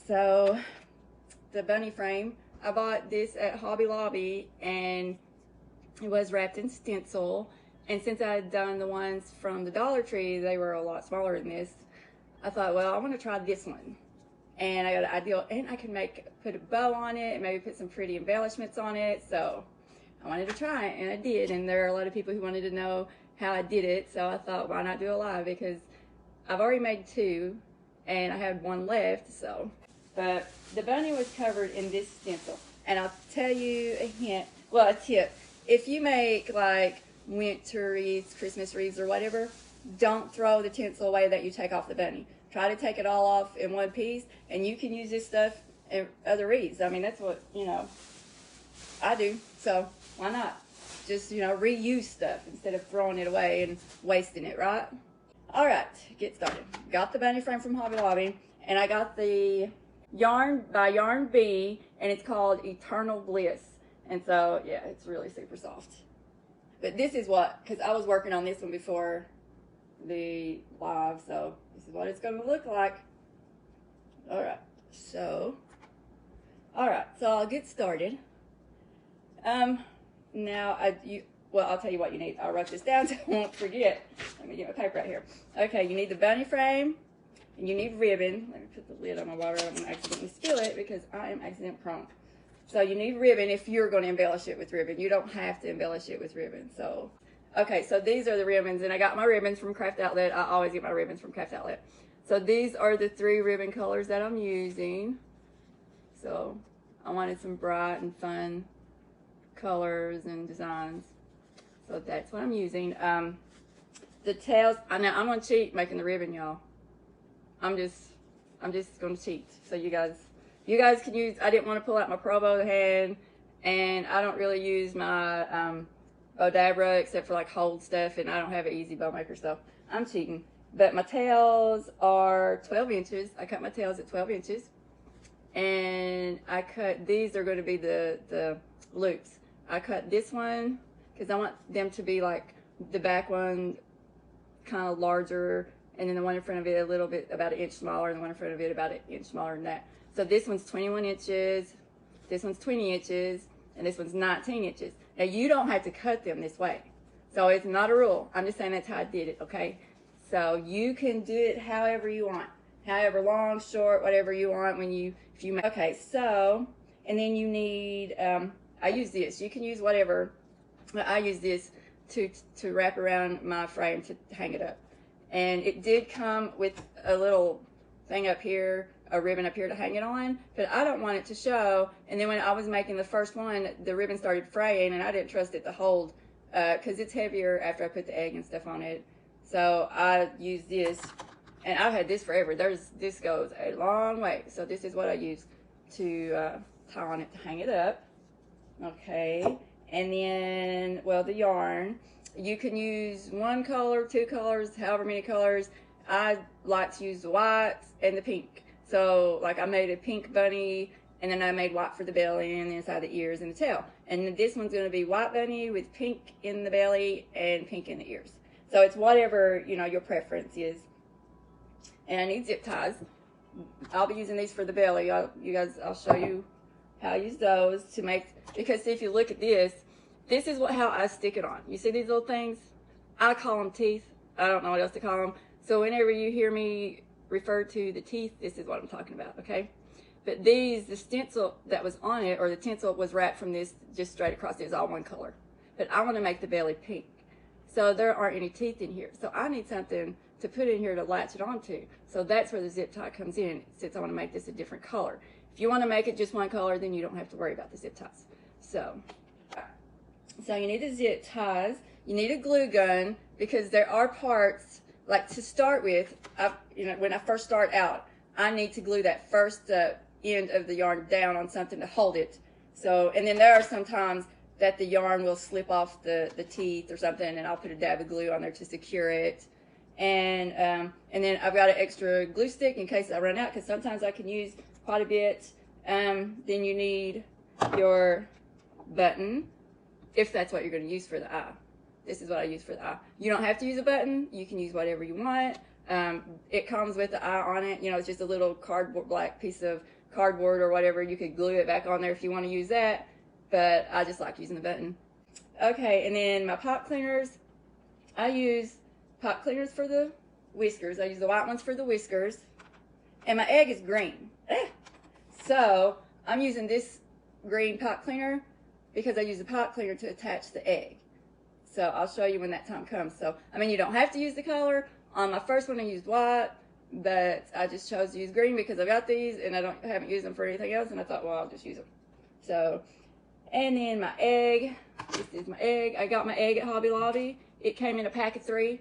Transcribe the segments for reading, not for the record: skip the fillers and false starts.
So the bunny frame, I bought this at Hobby Lobby, and it was wrapped in stencil. And since I had done the ones from the Dollar Tree, they were a lot smaller than this. I thought, well, I want to try this one. And I got an ideal, and I can put a bow on it and maybe put some pretty embellishments on it. So I wanted to try it, and I did. And there are a lot of people who wanted to know how I did it. So I thought, why not do a live? Because I've already made two, and I had one left. So, but the bunny was covered in this stencil. And I'll tell you a hint, well, a tip. If you make like winter wreaths, Christmas wreaths, or whatever, don't throw the tinsel away that you take off the bunny. Try to take it all off in one piece, and you can use this stuff in other wreaths. I mean, that's what, I do. So why not? Just, reuse stuff instead of throwing it away and wasting it, right? All right, get started. Got the bunny frame from Hobby Lobby, and I got the yarn by Yarn Bee, and it's called Eternal Bliss. And so, yeah, it's really super soft. But this is what, because I was working on this one before the live, so this is what it's going to look like. All right, so I'll get started. Now, I'll tell you what you need. I'll write this down so I won't forget. Let me get my paper right here. Okay, you need the bunny frame, and you need ribbon. Let me put the lid on my water. I'm going to accidentally spill it because I am accident prone. So you need ribbon if you're going to embellish it with ribbon. You don't have to embellish it with ribbon. So, okay, so these are the ribbons, and I got my ribbons from Craft Outlet. I always get my ribbons from Craft Outlet. So these are the 3 ribbon colors that I'm using. So I wanted some bright and fun colors and designs. So that's what I'm using. The tails, now I'm going to cheat making the ribbon, y'all. I'm just going to cheat. So you guys can use, I didn't want to pull out my Pro Bow hand, and I don't really use my Bodabra except for like hold stuff, and I don't have an easy bow maker, so I'm cheating. But my tails are 12 inches. I cut my tails at 12 inches, and these are going to be the loops. I cut this one because I want them to be like the back one kind of larger, and then the one in front of it a little bit, about 1 inch smaller, and the one in front of it about 1 inch smaller than that. So this one's 21 inches, this one's 20 inches, and this one's 19 inches. Now you don't have to cut them this way. So it's not a rule. I'm just saying that's how I did it, okay? So you can do it however you want. However long, short, whatever you want if you make. Okay, so, and then you need, I use this. You can use whatever. I use this to wrap around my frame to hang it up. And it did come with a little thing up here, a ribbon up here to hang it on, but I don't want it to show. And then when I was making the first one, the ribbon started fraying, and I didn't trust it to hold because it's heavier after I put the egg and stuff on it. So I used this, and I've had this forever. This goes a long way. So this is what I use to tie on it to hang it up. Okay, and then, well, the yarn. You can use 1 color, 2 colors, however many colors. I like to use the white and the pink. So, like, I made a pink bunny, and then I made white for the belly and the inside the ears and the tail. And this one's going to be white bunny with pink in the belly and pink in the ears. So it's whatever, your preference is. And I need zip ties. I'll be using these for the belly. I'll show you how I use those to make, because if you look at this is how I stick it on. You see these little things? I call them teeth. I don't know what else to call them. So whenever you hear me refer to the teeth, this is what I'm talking about, okay? But the stencil that was on it, or the tinsel, was wrapped from this just straight across. It was all one color. But I want to make the belly pink. So there aren't any teeth in here. So I need something to put in here to latch it onto. So that's where the zip tie comes in, since I want to make this a different color. If you want to make it just one color, then you don't have to worry about the zip ties. So you need the zip ties. You need a glue gun, because there are parts, like to start with, when I first start out, I need to glue that first end of the yarn down on something to hold it. So, and then there are some times that the yarn will slip off the teeth or something, and I'll put a dab of glue on there to secure it. And then I've got an extra glue stick in case I run out, because sometimes I can use quite a bit. Then you need your button, if that's what you're going to use for the eye. This is what I use for the eye. You don't have to use a button. You can use whatever you want. It comes with the eye on it. It's just a little cardboard black piece of cardboard or whatever, you could glue it back on there if you want to use that, but I just like using the button. Okay, and then my pot cleaners, I use pot cleaners for the whiskers. I use the white ones for the whiskers, and my egg is green. So I'm using this green pot cleaner because I use the pot cleaner to attach the egg. So I'll show you when that time comes. So, I mean, you don't have to use the color. On my first one I used white, but I just chose to use green because I got these and I haven't used them for anything else, and I thought, well, I'll just use them. So, and then my egg. This is my egg. I got my egg at Hobby Lobby. It came in a pack of 3.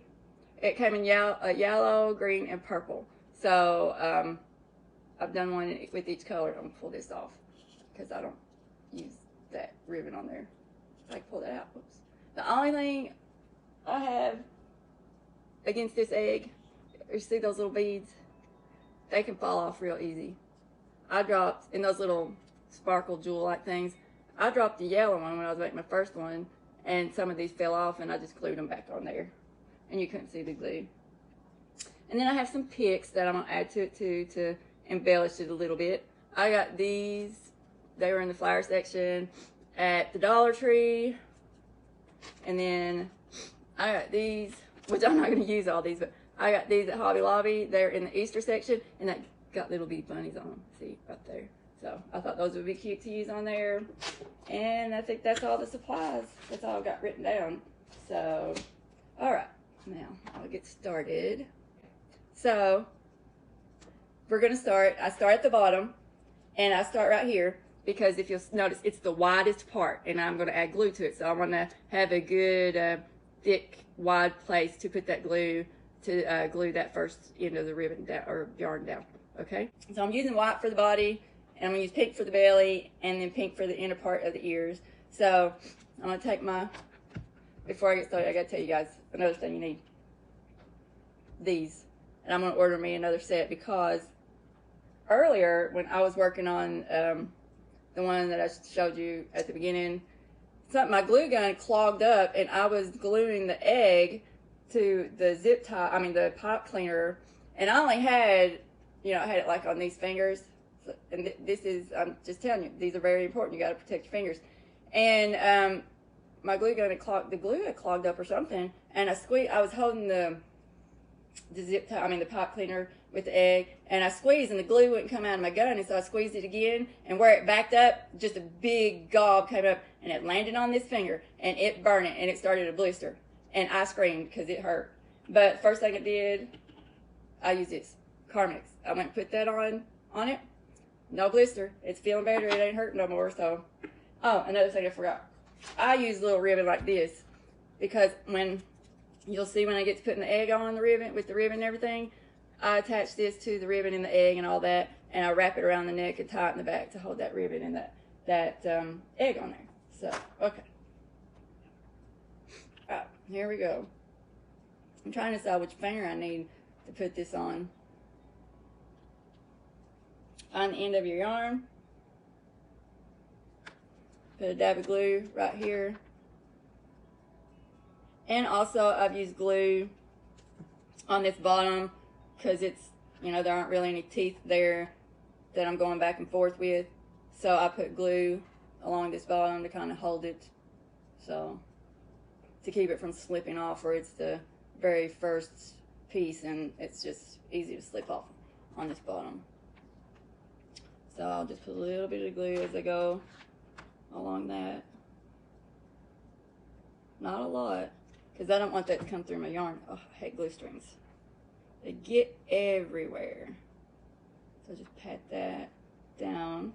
It came in yellow, green, and purple. So I've done one with each color. I'm going to pull this off because I don't use that ribbon on there. I can pull that out. Whoops. The only thing I have against this egg, you see those little beads? They can fall off real easy. I dropped, in those little sparkle jewel-like things, I dropped the yellow one when I was making my first one, and some of these fell off, and I just glued them back on there. And you couldn't see the glue. And then I have some picks that I'm going to add to it too to embellish it a little bit. I got these. They were in the flower section at the Dollar Tree. And then I got these, which I'm not going to use all these, but I got these at Hobby Lobby. They're in the Easter section, and they got little bead bunnies on them. See, right there. So I thought those would be cute to use on there. And I think that's all the supplies. That's all I've got written down. So, all right. Now, I'll get started. So, we're going to start. I start at the bottom, and I start right here because if you'll notice, it's the widest part, and I'm going to add glue to it. So, I want to have a good, thick, wide place to put that glue, to glue that first end of the ribbon down, or yarn down. Okay? So, I'm using white for the body, and I'm going to use pink for the belly, and then pink for the inner part of the ears. So, I'm going to take my... Before I get started, I got to tell you guys another thing you need. These. And I'm going to order me another set because earlier when I was working on the one that I showed you at the beginning, my glue gun clogged up and I was gluing the egg to the zip tie, the pot cleaner, and I only had, I had it like on these fingers. So, and this is, I'm just telling you, these are very important. You got to protect your fingers. And my glue gun had clogged, the glue had clogged up or something, and I was holding the zip tie, the pot cleaner with the egg, and I squeezed, and the glue wouldn't come out of my gun, and so I squeezed it again, and where it backed up, just a big gob came up, and it landed on this finger, and it burned it, and it started to blister, and I screamed because it hurt. But first thing it did, I used this Carmex. I went and put that on it. No blister. It's feeling better. It ain't hurting no more. So, oh, another thing I forgot. I use a little ribbon like this because when you'll see when I get to putting the egg on the ribbon, with the ribbon and everything, I attach this to the ribbon and the egg and all that, and I wrap it around the neck and tie it in the back to hold that ribbon and that egg on there. So, okay. All right, here we go. I'm trying to decide which finger I need to put this on. Find the end of your yarn. Put a dab of glue right here. And also I've used glue on this bottom because it's, there aren't really any teeth there that I'm going back and forth with. So I put glue along this bottom to kind of hold it. So to keep it from slipping off, or it's the very first piece and it's just easy to slip off on this bottom. So I'll just put a little bit of glue as I go along that. Not a lot, because I don't want that to come through my yarn. Oh, I hate glue strings. They get everywhere. So just pat that down.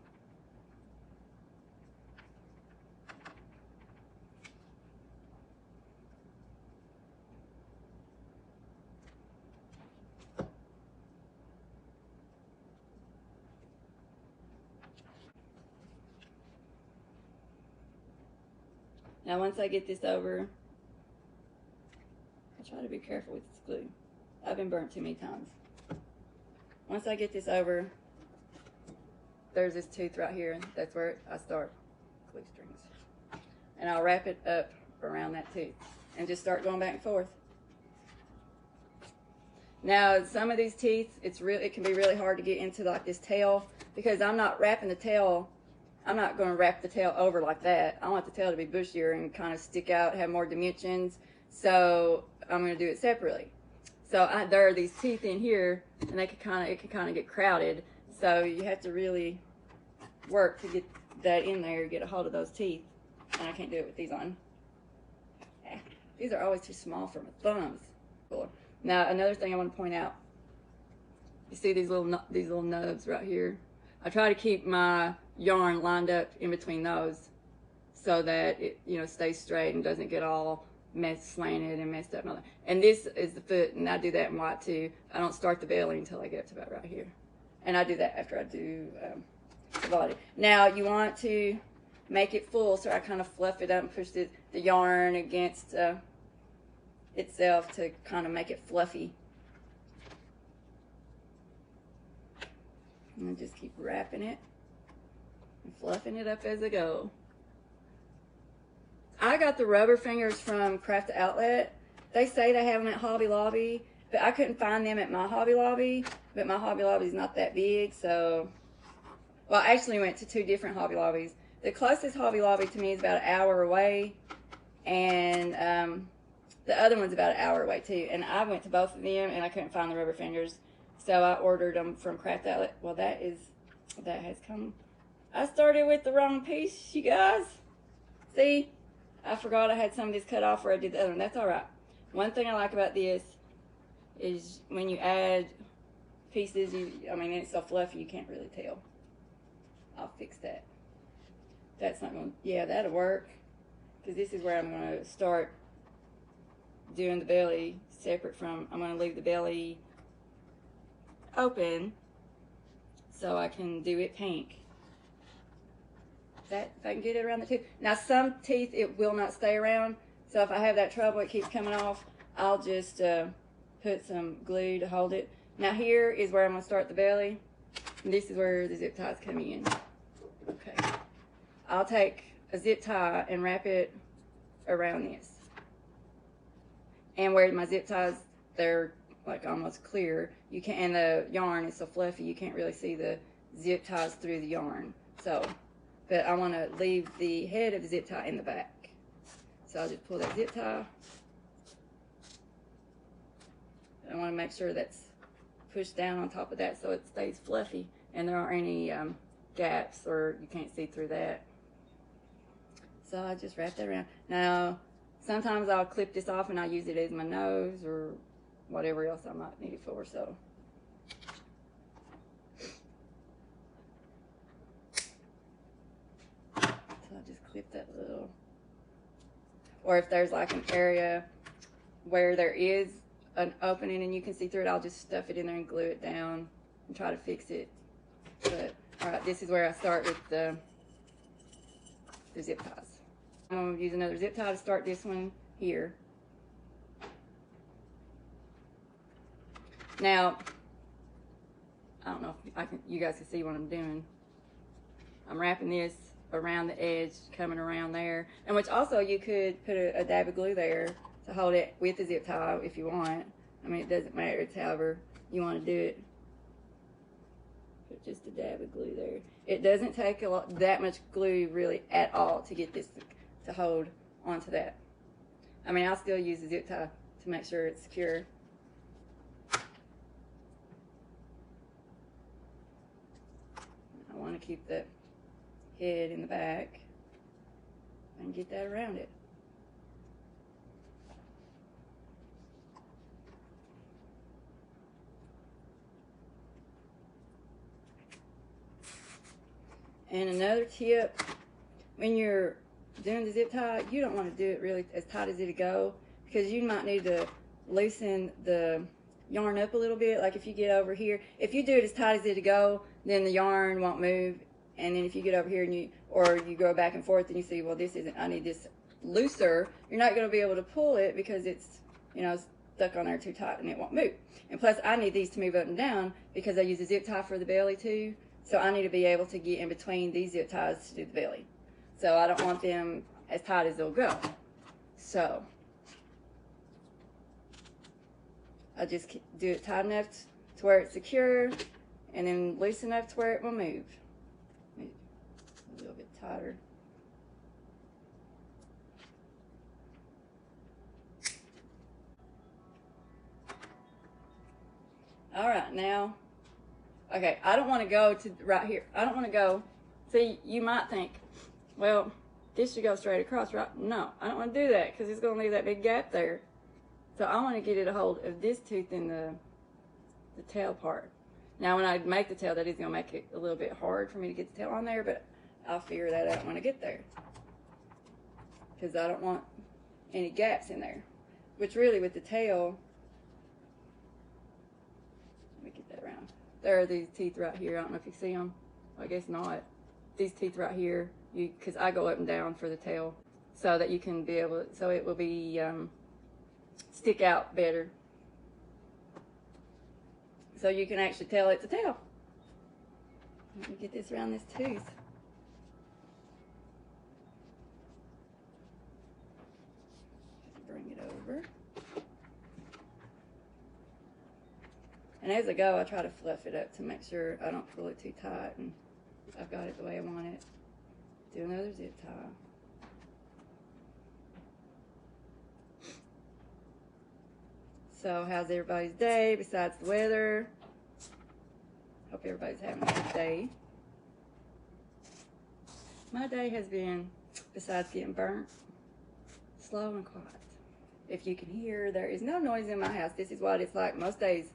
Now once I get this over, I try to be careful with this glue. I've been burnt too many times. Once I get this over, there's this tooth right here. That's where I start glue strings. And I'll wrap it up around that tooth and just start going back and forth. Now, some of these teeth, it can be really hard to get into like this tail, because I'm not wrapping the tail. I'm not going to wrap the tail over like that. I want the tail to be bushier and kind of stick out, have more dimensions. So I'm going to do it separately. So there are these teeth in here, and it can kind of get crowded. So you have to really work to get that in there, get a hold of those teeth. And I can't do it with these on. These are always too small for my thumbs. Cool. Now, another thing I want to point out. You see these little nubs right here? I try to keep my yarn lined up in between those so that it, stays straight and doesn't get all slanted and messed up. And this is the foot, and I do that in white too. I don't start the belly until I get up to about right here. And I do that after I do the body. Now, you want to make it full, so I kind of fluff it up and push the yarn against itself to kind of make it fluffy. And just keep wrapping it and fluffing it up as I go. I got the rubber fingers from Craft Outlet. They say they have them at Hobby Lobby, but I couldn't find them at my Hobby Lobby. But my Hobby Lobby is not that big, so... Well, I actually went to 2 different Hobby Lobbies. The closest Hobby Lobby to me is about an hour away, and the other one's about an hour away too. And I went to both of them, and I couldn't find the rubber fingers, so I ordered them from Craft Outlet. Well, that has come. I started with the wrong piece, you guys. See, I forgot I had some of this cut off where I did the other one. That's all right. One thing I like about this is when you add pieces, it's so fluffy you can't really tell. I'll fix that. That's not going to, yeah, that'll work. Because this is where I'm going to start doing the belly separate from, I'm going to leave the belly open so I can do it pink. If I can get it around the tooth. Now, some teeth, it will not stay around. So if I have that trouble, it keeps coming off, I'll just put some glue to hold it. Now, here is where I'm going to start the belly. And this is where the zip ties come in. Okay. I'll take a zip tie and wrap it around this. And where my zip ties, they're like almost clear. You can't, and the yarn is so fluffy, you can't really see the zip ties through the yarn. So, but I want to leave the head of the zip tie in the back. So I'll just pull that zip tie. I want to make sure that's pushed down on top of that so it stays fluffy and there aren't any gaps or you can't see through that. So I just wrap that around. Now, sometimes I'll clip this off and I'll use it as my nose or whatever else I might need it for. So I'll just clip that little. Or if there's like an area where there is an opening and you can see through it, I'll just stuff it in there and glue it down and try to fix it. But alright, this is where I start with the zip ties. I'm going to use another zip tie to start this one here. Now, I don't know if you guys can see what I'm doing. I'm wrapping this around the edge, coming around there. And which also you could put a dab of glue there to hold it with the zip tie if you want. I mean, it doesn't matter. It's however you want to do it. Put just a dab of glue there. It doesn't take that much glue really at all to get this to hold onto that. I mean, I'll still use the zip tie to make sure it's secure. I want to keep the head in the back and get that around it. And another tip, when you're doing the zip tie, you don't want to do it really as tight as it'll go, because you might need to loosen the yarn up a little bit. Like if you get over here, if you do it as tight as it'll go, then the yarn won't move. And then if you get over here and you go back and forth and you see, well, this isn't, I need this looser, you're not going to be able to pull it because it's, stuck on there too tight and it won't move. And plus, I need these to move up and down because I use a zip tie for the belly too. So I need to be able to get in between these zip ties to do the belly. So I don't want them as tight as they'll go. So I just do it tight enough to where it's secure, and then loose enough to where it will move. A little bit tighter. All right, now, okay, I don't want to go to right here. I don't want to go. See, you might think, well, this should go straight across, right? No, I don't want to do that because it's going to leave that big gap there. So I want to get it a hold of this tooth in the tail part. Now, when I make the tail, that is going to make it a little bit hard for me to get the tail on there, but I'll figure that out when I get there. Because I don't want any gaps in there. Which really, with the tail, let me get that around. There are these teeth right here. I don't know if you see them. I guess not. These teeth right here, because I go up and down for the tail, so that you can be able, so it will be stick out better. So you can actually tell it's a tail. Let me get this around this tooth. Bring it over. And as I go, I try to fluff it up to make sure I don't pull it too tight and I've got it the way I want it. Do another zip tie. So how's everybody's day besides the weather? Hope everybody's having a good day. My day has been, besides getting burnt, slow and quiet. If you can hear, there is no noise in my house. This is what it's like most days.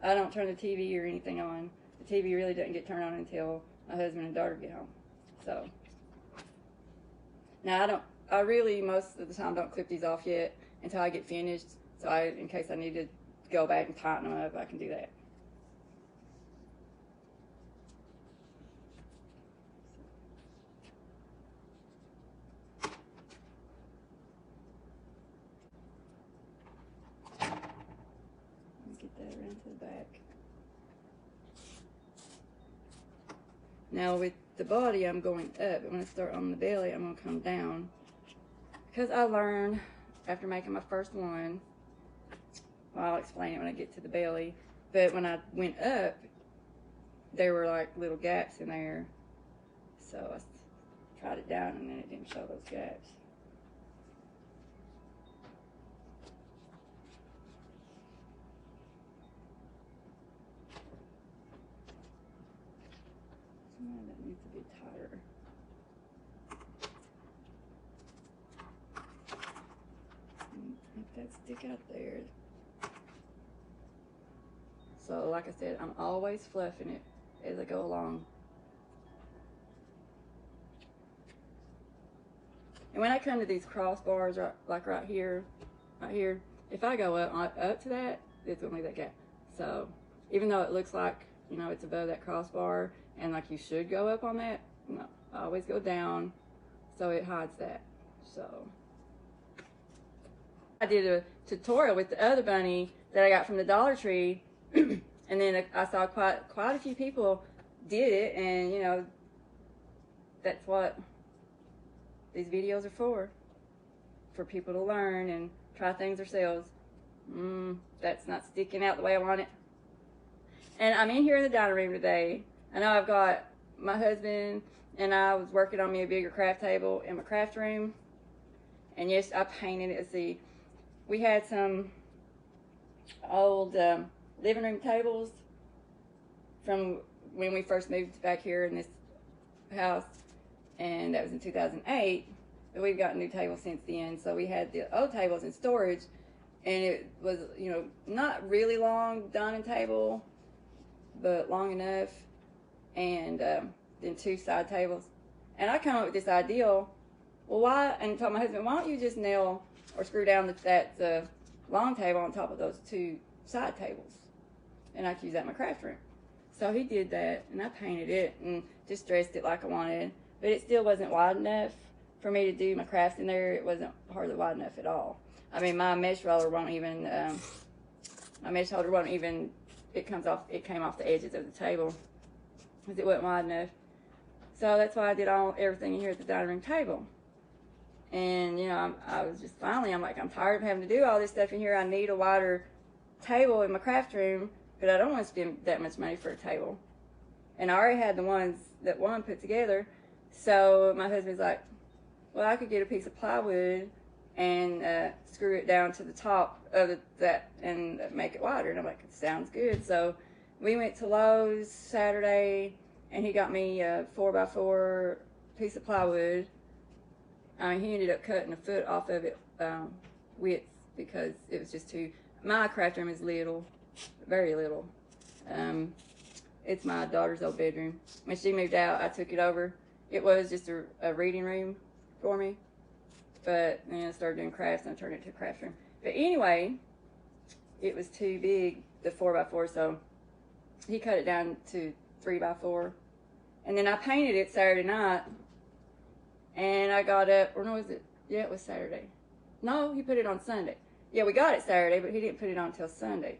I don't turn the TV or anything on. The TV really doesn't get turned on until my husband and daughter get home. So now I really most of the time don't clip these off yet until I get finished. So in case I need to go back and tighten them up, I can do that. Let me get that around to the back. Now with the body, I'm going up, but when I start on the belly, I'm going to come down. Because I learned after making my first one, well, I'll explain it when I get to the belly, but when I went up, there were like little gaps in there. So I tried it down and then it didn't show those gaps. That needs to be tighter. Make that stick out there. So like I said, I'm always fluffing it as I go along. And when I come to these crossbars, right here, if I go up to that, it's gonna leave that gap. So even though it looks like, you know, it's above that crossbar and like you should go up on that, no, I always go down so it hides that. So I did a tutorial with the other bunny that I got from the Dollar Tree. And then I saw quite a few people did it, and you know, that's what these videos are for people to learn and try things themselves. That's not sticking out the way I want it. And I'm in here in the dining room today. I know I've got my husband and I was working on me a bigger craft table in my craft room, and yes, I painted it. Let's see, we had some old living room tables from when we first moved back here in this house, and that was in 2008, but we've got new tables since then. So we had the old tables in storage, and it was, you know, not really long dining table, but long enough, and then two side tables. And I come up with this idea, well, why, and told my husband, why don't you just nail or screw down that long table on top of those two side tables, and I could use that in my craft room. So he did that, and I painted it and just dressed it like I wanted, but it still wasn't wide enough for me to do my crafts in there. It wasn't hardly wide enough at all. I mean, my mesh roller won't even, my mesh holder won't even, it came off the edges of the table because it wasn't wide enough. So that's why I did everything in here at the dining room table. And, you know, I was just finally, I'm like, I'm tired of having to do all this stuff in here. I need a wider table in my craft room, but I don't want to spend that much money for a table. And I already had the ones that one put together. So my husband's like, well, I could get a piece of plywood and screw it down to the top of that and make it wider. And I'm like, sounds good. So we went to Lowe's Saturday, and he got me a 4x4 piece of plywood. He ended up cutting a foot off of it width because it was just too. My craft room is little, very little. It's my daughter's old bedroom. When she moved out, I took it over. It was just a reading room for me, but then I started doing crafts and I turned it to a craft room. But anyway, it was too big, the 4x4, so he cut it down to 3x4, and then I painted it Saturday night. And I got up, or no, was it? Yeah, it was Saturday. No, he put it on Sunday. Yeah, we got it Saturday, but he didn't put it on until Sunday.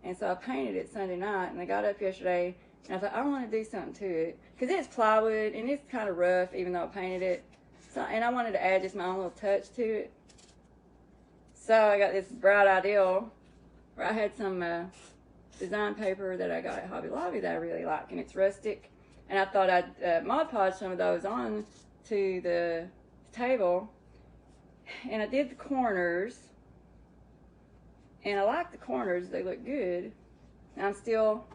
And so I painted it Sunday night, and I got up yesterday, and I thought, I want to do something to it. Because it's plywood, and it's kind of rough, even though I painted it. So, and I wanted to add just my own little touch to it. So I got this bright idea where I had some design paper that I got at Hobby Lobby that I really like, and it's rustic. And I thought I'd Mod Podge some of those on to the table. And I did the corners. And I like the corners, they look good. And I'm still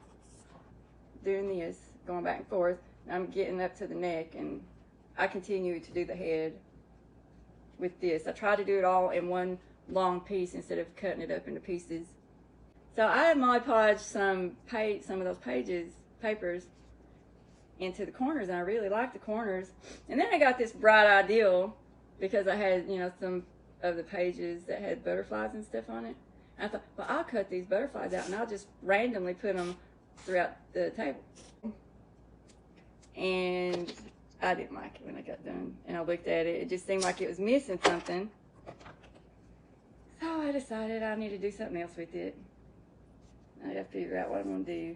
doing this, going back and forth. And I'm getting up to the neck, and I continue to do the head with this. I try to do it all in one long piece instead of cutting it up into pieces. So I had Mod Podge some of those papers into the corners, and I really like the corners. And then I got this bright idea because I had, some of the pages that had butterflies and stuff on it. I thought, well, I'll cut these butterflies out, and I'll just randomly put them throughout the table. And I didn't like it when I got done, and I looked at it. It just seemed like it was missing something. So I decided I need to do something else with it. I got to figure out what I'm going to do.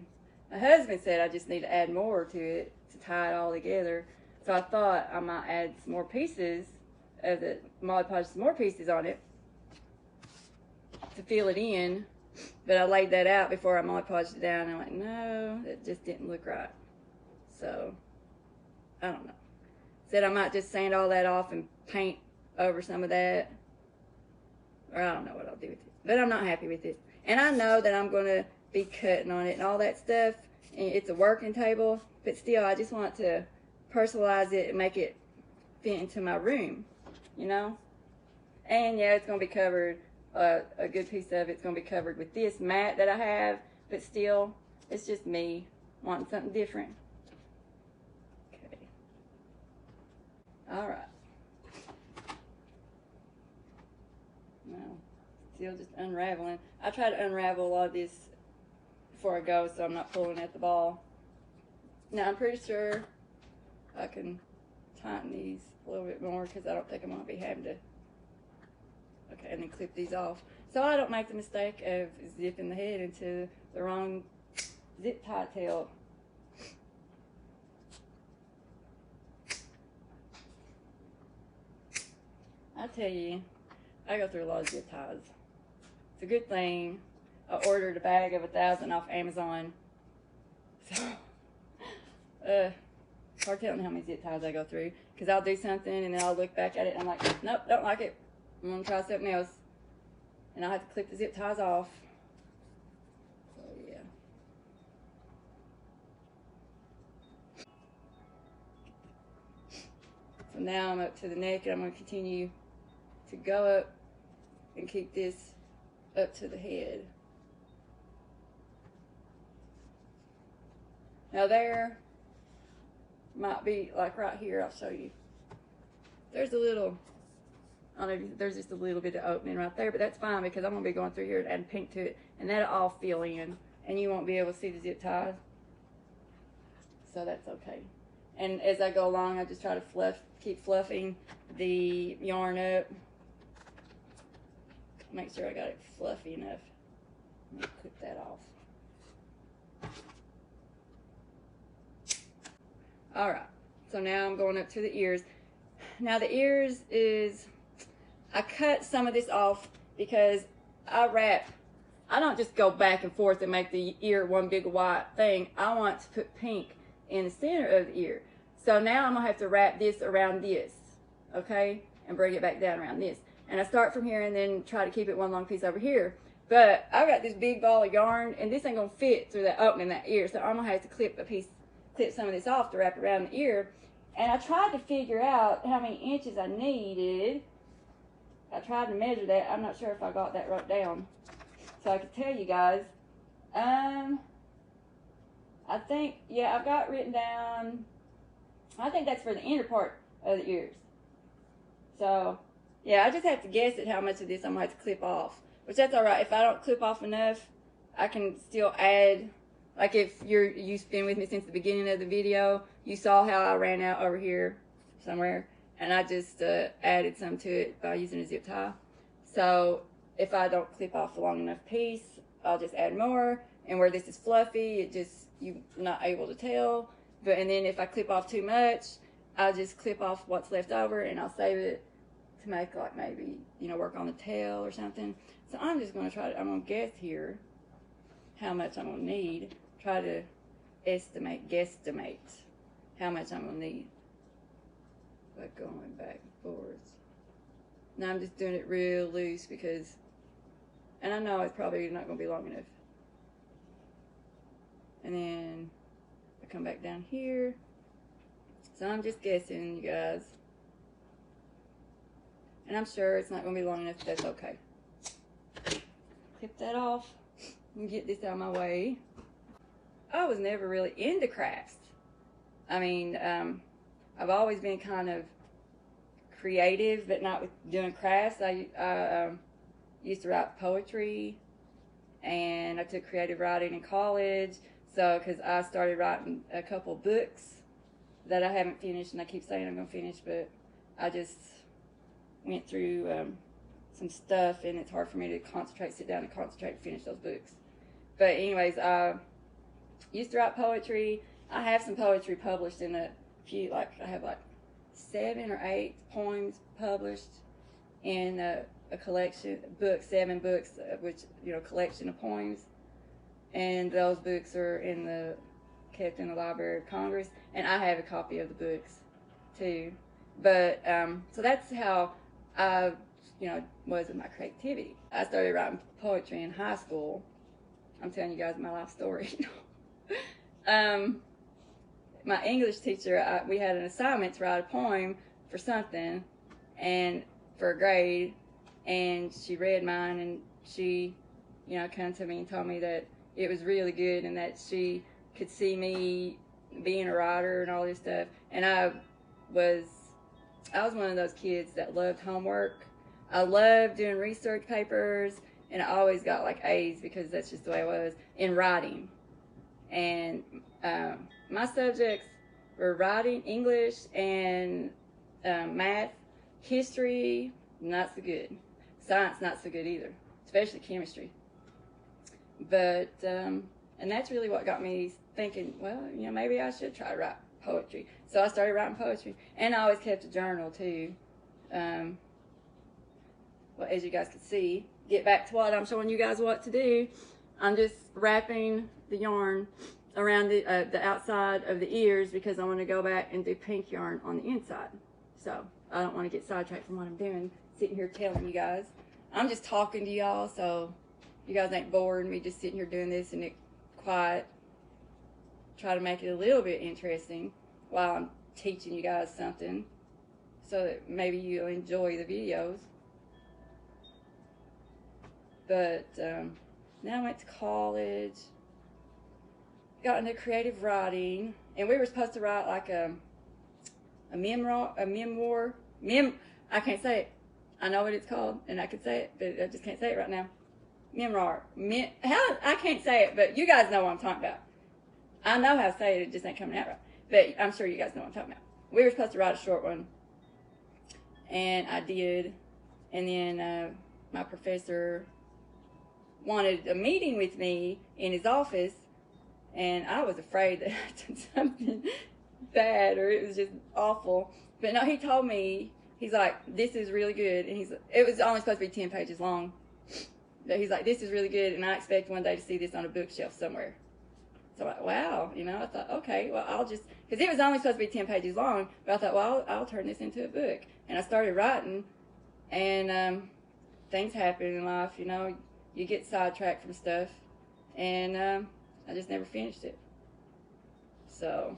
My husband said I just need to add more to it to tie it all together. So I thought I might add some more pieces of the Mod Podge, some more pieces on it to fill it in, but I laid that out before I Mod Podged it down, and I'm like, no, it just didn't look right. So, I don't know. Said I might just sand all that off and paint over some of that, or I don't know what I'll do with it, but I'm not happy with it. And I know that I'm going to be cutting on it and all that stuff, and it's a working table, but still, I just want to personalize it and make it fit into my room, And yeah, it's going to be covered. A good piece of it's going to be covered with this mat that I have, but still, it's just me wanting something different. Okay. All right. Now, still just unraveling. I try to unravel a lot of this before I go, so I'm not pulling at the ball. Now, I'm pretty sure I can tighten these a little bit more because I don't think I'm going to be having to. Okay, and then clip these off. So I don't make the mistake of zipping the head into the wrong zip tie tail. I tell you, I go through a lot of zip ties. It's a good thing I ordered a bag of 1,000 off Amazon. So, hard telling how many zip ties I go through. Because I'll do something and then I'll look back at it and I'm like, nope, don't like it. I'm going to try something else. And I'll have to clip the zip ties off. So, yeah. So now I'm up to the neck, and I'm going to continue to go up and keep this up to the head. Now there might be, like right here, I'll show you. There's a little... I don't know, there's just a little bit of opening right there, but that's fine because I'm going to be going through here and adding pink to it, and that'll all fill in, and you won't be able to see the zip ties, so that's okay. And as I go along, I just try to keep fluffing the yarn up, make sure I got it fluffy enough. Let me clip that off. Alright, so now I'm going up to the ears. Now the ears is... I cut some of this off because I I don't just go back and forth and make the ear one big white thing. I want to put pink in the center of the ear. So now I'm going to have to wrap this around this, okay, and bring it back down around this. And I start from here and then try to keep it one long piece over here. But I've got this big ball of yarn, and this ain't going to fit through that opening in that ear, so I'm going to have to clip some of this off to wrap around the ear. And I tried to figure out how many inches I needed. I tried to measure that. I'm not sure if I got that wrote down, so I could tell you guys. I think, yeah, I've got written down, I think that's for the inner part of the ears. So, yeah, I just have to guess at how much of this I'm going to have to clip off. Which that's all right. If I don't clip off enough, I can still add. Like if you've been with me since the beginning of the video, you saw how I ran out over here somewhere. And I just added some to it by using a zip tie. So if I don't clip off a long enough piece, I'll just add more. And where this is fluffy, it just, you're not able to tell. And then if I clip off too much, I'll just clip off what's left over and I'll save it to make, like, maybe, you know, work on the tail or something. So I'm just going to I'm going to guess here how much I'm going to need. Try to guesstimate how much I'm going to need. Like going back and forth. Now I'm just doing it real loose because, and I know it's probably not going to be long enough. And then I come back down here. So I'm just guessing, you guys. And I'm sure it's not going to be long enough, but that's okay. Clip that off and get this out of my way. I was never really into crafts. I mean, I've always been kind of creative, but not with doing crafts. I used to write poetry, and I took creative writing in college. So, because I started writing a couple books that I haven't finished, and I keep saying I'm going to finish, but I just went through some stuff, and it's hard for me to sit down and concentrate and finish those books. But anyways, I used to write poetry. I have some poetry published in a few, I have 7 or 8 poems published in a collection, 7 books, which, you know, collection of poems. And those books are kept in the Library of Congress, and I have a copy of the books too. But so that's how I, you know, was with my creativity. I started writing poetry in high school. I'm telling you guys my life story. My English teacher, we had an assignment to write a poem for something, and for a grade, and she read mine, and she, you know, came to me and told me that it was really good, and that she could see me being a writer and all this stuff. And I was one of those kids that loved homework. I loved doing research papers, and I always got like A's because that's just the way I was in writing. And my subjects were writing, English, and math. History, not so good. Science, not so good either, especially chemistry. But, and that's really what got me thinking, well, you know, maybe I should try to write poetry. So I started writing poetry, and I always kept a journal too. Well, as you guys can see, get back to what I'm showing you guys what to do. I'm just wrapping the yarn around the outside of the ears because I want to go back and do pink yarn on the inside. So I don't want to get sidetracked from what I'm doing, sitting here telling you guys. I'm just talking to y'all, so you guys ain't bored me just sitting here doing this and it quiet. Try to make it a little bit interesting while I'm teaching you guys something so that maybe you'll enjoy the videos. But now I went to college, got into creative writing, and we were supposed to write like a memoir. I can't say it. I know what it's called, and I could say it, but I just can't say it right now. Memoir. I can't say it, but you guys know what I'm talking about. I know how to say it, it just ain't coming out right. But I'm sure you guys know what I'm talking about. We were supposed to write a short one, and I did. And then my professor wanted a meeting with me in his office, and I was afraid that I did something bad or it was just awful. But no, he told me, he's like, this is really good. And it was only supposed to be 10 pages long. But he's like, this is really good, and I expect one day to see this on a bookshelf somewhere. So I'm like, wow, you know, I thought, okay, well, I'll just, because it was only supposed to be 10 pages long, but I thought, well, I'll turn this into a book. And I started writing, and things happen in life, you know, you get sidetracked from stuff, and I just never finished it. So,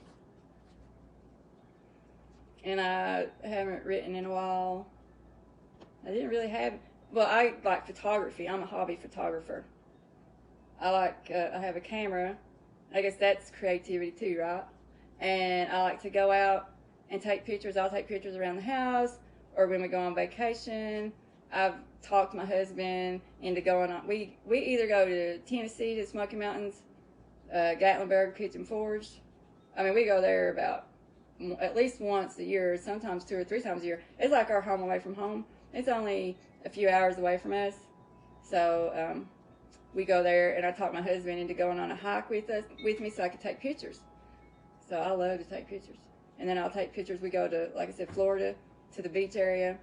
and I haven't written in a while. I didn't really have, well, I like photography. I'm a hobby photographer. I have a camera. I guess that's creativity too, right? And I like to go out and take pictures. I'll take pictures around the house, or when we go on vacation. I've talked my husband into going on. We either go to Tennessee to Smoky Mountains, Gatlinburg, Pigeon Forge. I mean, we go there about at least once a year, sometimes 2 or 3 times a year. It's like our home away from home. It's only a few hours away from us. So we go there, and I talked my husband into going on a hike with me so I could take pictures. So I love to take pictures. And then I'll take pictures. We go to, like I said, Florida, to the beach area.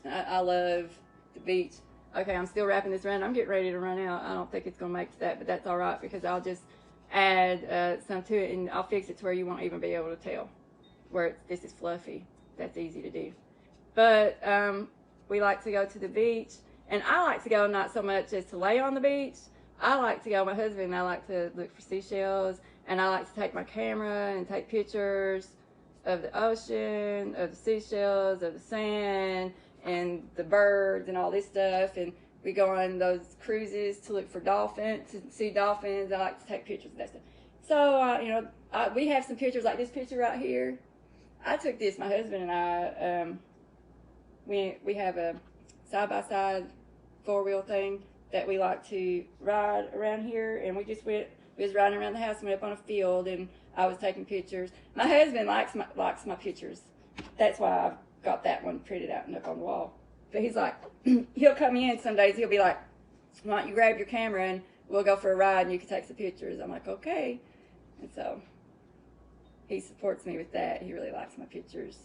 I love the beach. Okay, I'm still wrapping this around. I'm getting ready to run out. I don't think it's going to make that, but that's all right, because I'll just add some to it, and I'll fix it to where you won't even be able to tell where this is fluffy. That's easy to do. But we like to go to the beach, and I like to go not so much as to lay on the beach. I like to go, my husband and I like to look for seashells, and I like to take my camera and take pictures of the ocean, of the seashells, of the sand, and the birds and all this stuff. And we go on those cruises to look for dolphins, to see dolphins. I like to take pictures of that stuff. So, you know, we have some pictures like this picture right here. I took this, my husband and I, we have a side-by-side 4-wheel thing that we like to ride around here, and we was riding around the house and went up on a field, and I was taking pictures. My husband likes my pictures. That's why I've got that one printed out and up on the wall. But he's like, he'll come in some days, he'll be like, why don't you grab your camera and we'll go for a ride and you can take some pictures. I'm like, okay. And so he supports me with that. He really likes my pictures.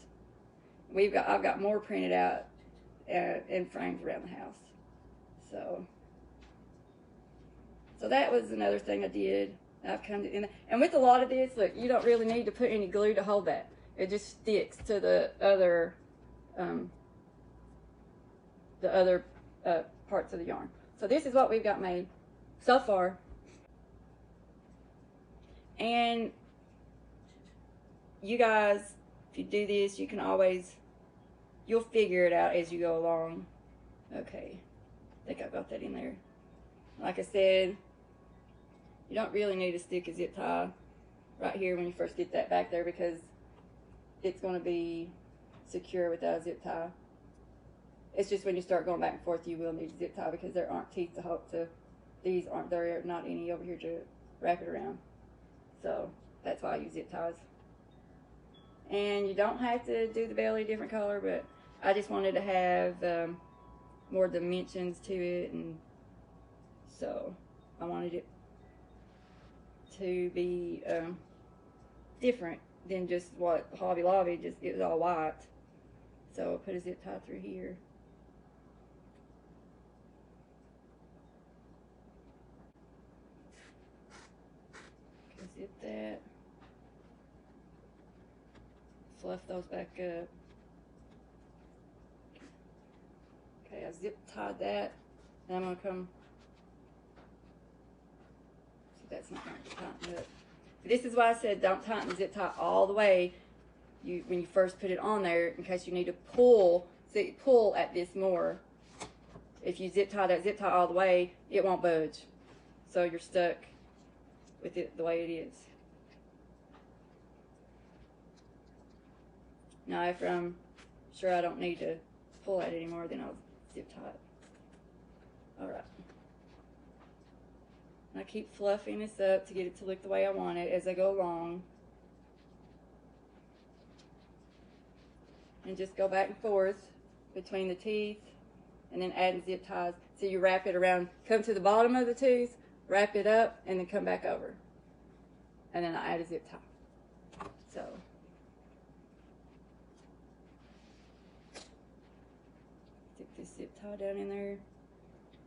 I've got more printed out in frames around the house. So that was another thing I did. I've come to, and with a lot of this, look, you don't really need to put any glue to hold that. It just sticks to the other parts of the yarn. So this is what we've got made so far. And you guys, if you do this, you can always, you'll figure it out as you go along. Okay, I think I got that in there. Like I said, you don't really need to stick a zip tie right here when you first get that back there, because it's going to be secure without a zip tie. It's just when you start going back and forth, you will need a zip tie, because there aren't teeth to hold to. There are not any over here to wrap it around. So that's why I use zip ties. And you don't have to do the belly a different color, but I just wanted to have more dimensions to it, and so I wanted it to be different than just what Hobby Lobby, it was all white. So I put a zip tie through here. Zip that. Fluff those back up. Okay, I zip tied that, and I'm going to come, so that's not going to tighten up. This is why I said don't tighten the zip tie all the way when you first put it on there, in case you need to pull. See, pull at this more. If you zip tie that zip tie all the way, it won't budge. So you're stuck with it the way it is. Now, if I'm sure I don't need to pull at it anymore, then I'll zip tie it. Alright. I keep fluffing this up to get it to look the way I want it as I go along. And just go back and forth between the teeth, and then adding zip ties. So you wrap it around, come to the bottom of the tooth, wrap it up, and then come back over. And then I add a zip tie. So stick this zip tie down in there.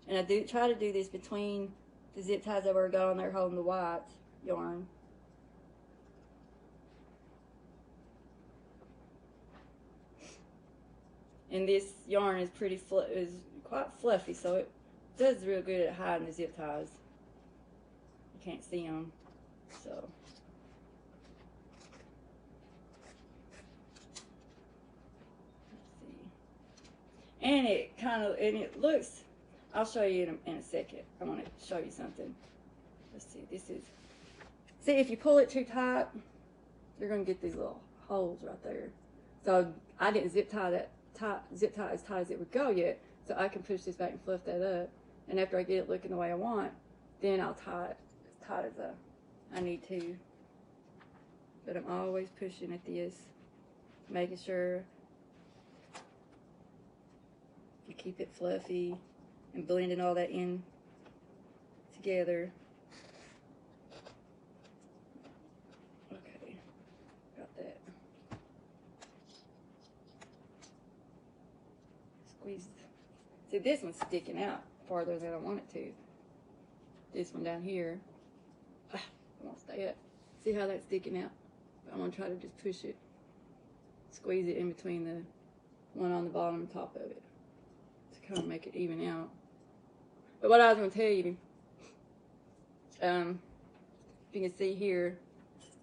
And I do try to do this between the zip ties that were on there holding the white yarn. And this yarn is quite fluffy, so it does real good at hiding the zip ties. You can't see them, so. Let's see. And it looks, I'll show you in a second. I want to show you something. Let's see, see, if you pull it too tight, you're going to get these little holes right there. So I didn't zip tie as tight as it would go yet, so I can push this back and fluff that up. And after I get it looking the way I want, then I'll tie it as tight as I need to. But I'm always pushing at this, making sure I keep it fluffy and blending all that in together. Okay, got that. Squeeze. See, this one's sticking out farther than I want it to. This one down here, I won't stay up. See how that's sticking out? I'm gonna try to just push it, squeeze it in between the one on the bottom and top of it to kind of make it even out. But what I was gonna tell you, if you can see here,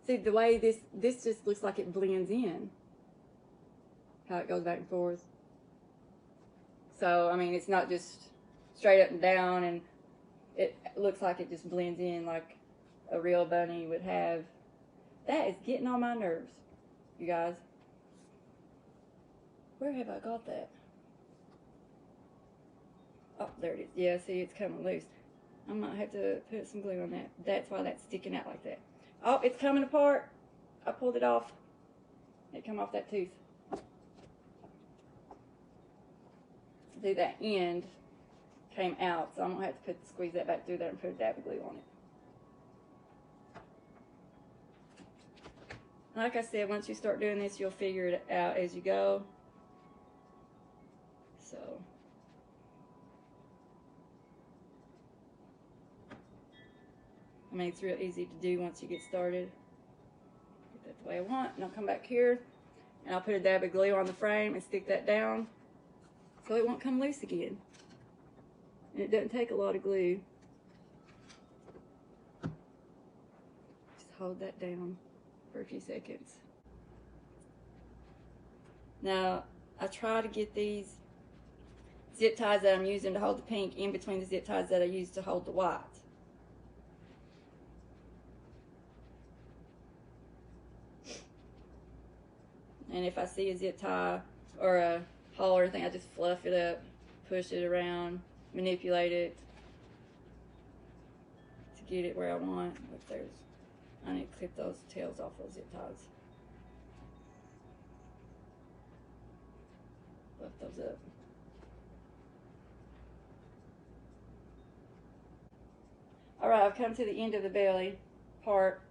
see the way this just looks like it blends in, how it goes back and forth. So, I mean, it's not just straight up and down, and it looks like it just blends in like a real bunny would have. That is getting on my nerves, you guys. Where have I got that? Oh, there it is. Yeah, see, it's coming loose. I might have to put some glue on that. That's why that's sticking out like that. Oh, it's coming apart. I pulled it off. It come off that tooth. See, that end came out, so I'm gonna have to squeeze that back through there and put a dab of glue on it. Like I said, once you start doing this, you'll figure it out as you go. So, I mean, it's real easy to do once you get started. Get that the way I want, and I'll come back here, and I'll put a dab of glue on the frame and stick that down so it won't come loose again. And it doesn't take a lot of glue. Just hold that down for a few seconds. Now, I try to get these zip ties that I'm using to hold the pink in between the zip ties that I use to hold the white. And if I see a zip tie or a hole or anything, I just fluff it up, push it around, manipulate it to get it where I want. Look, I need to clip those tails off those zip ties. Fluff those up. Alright, I've come to the end of the belly part.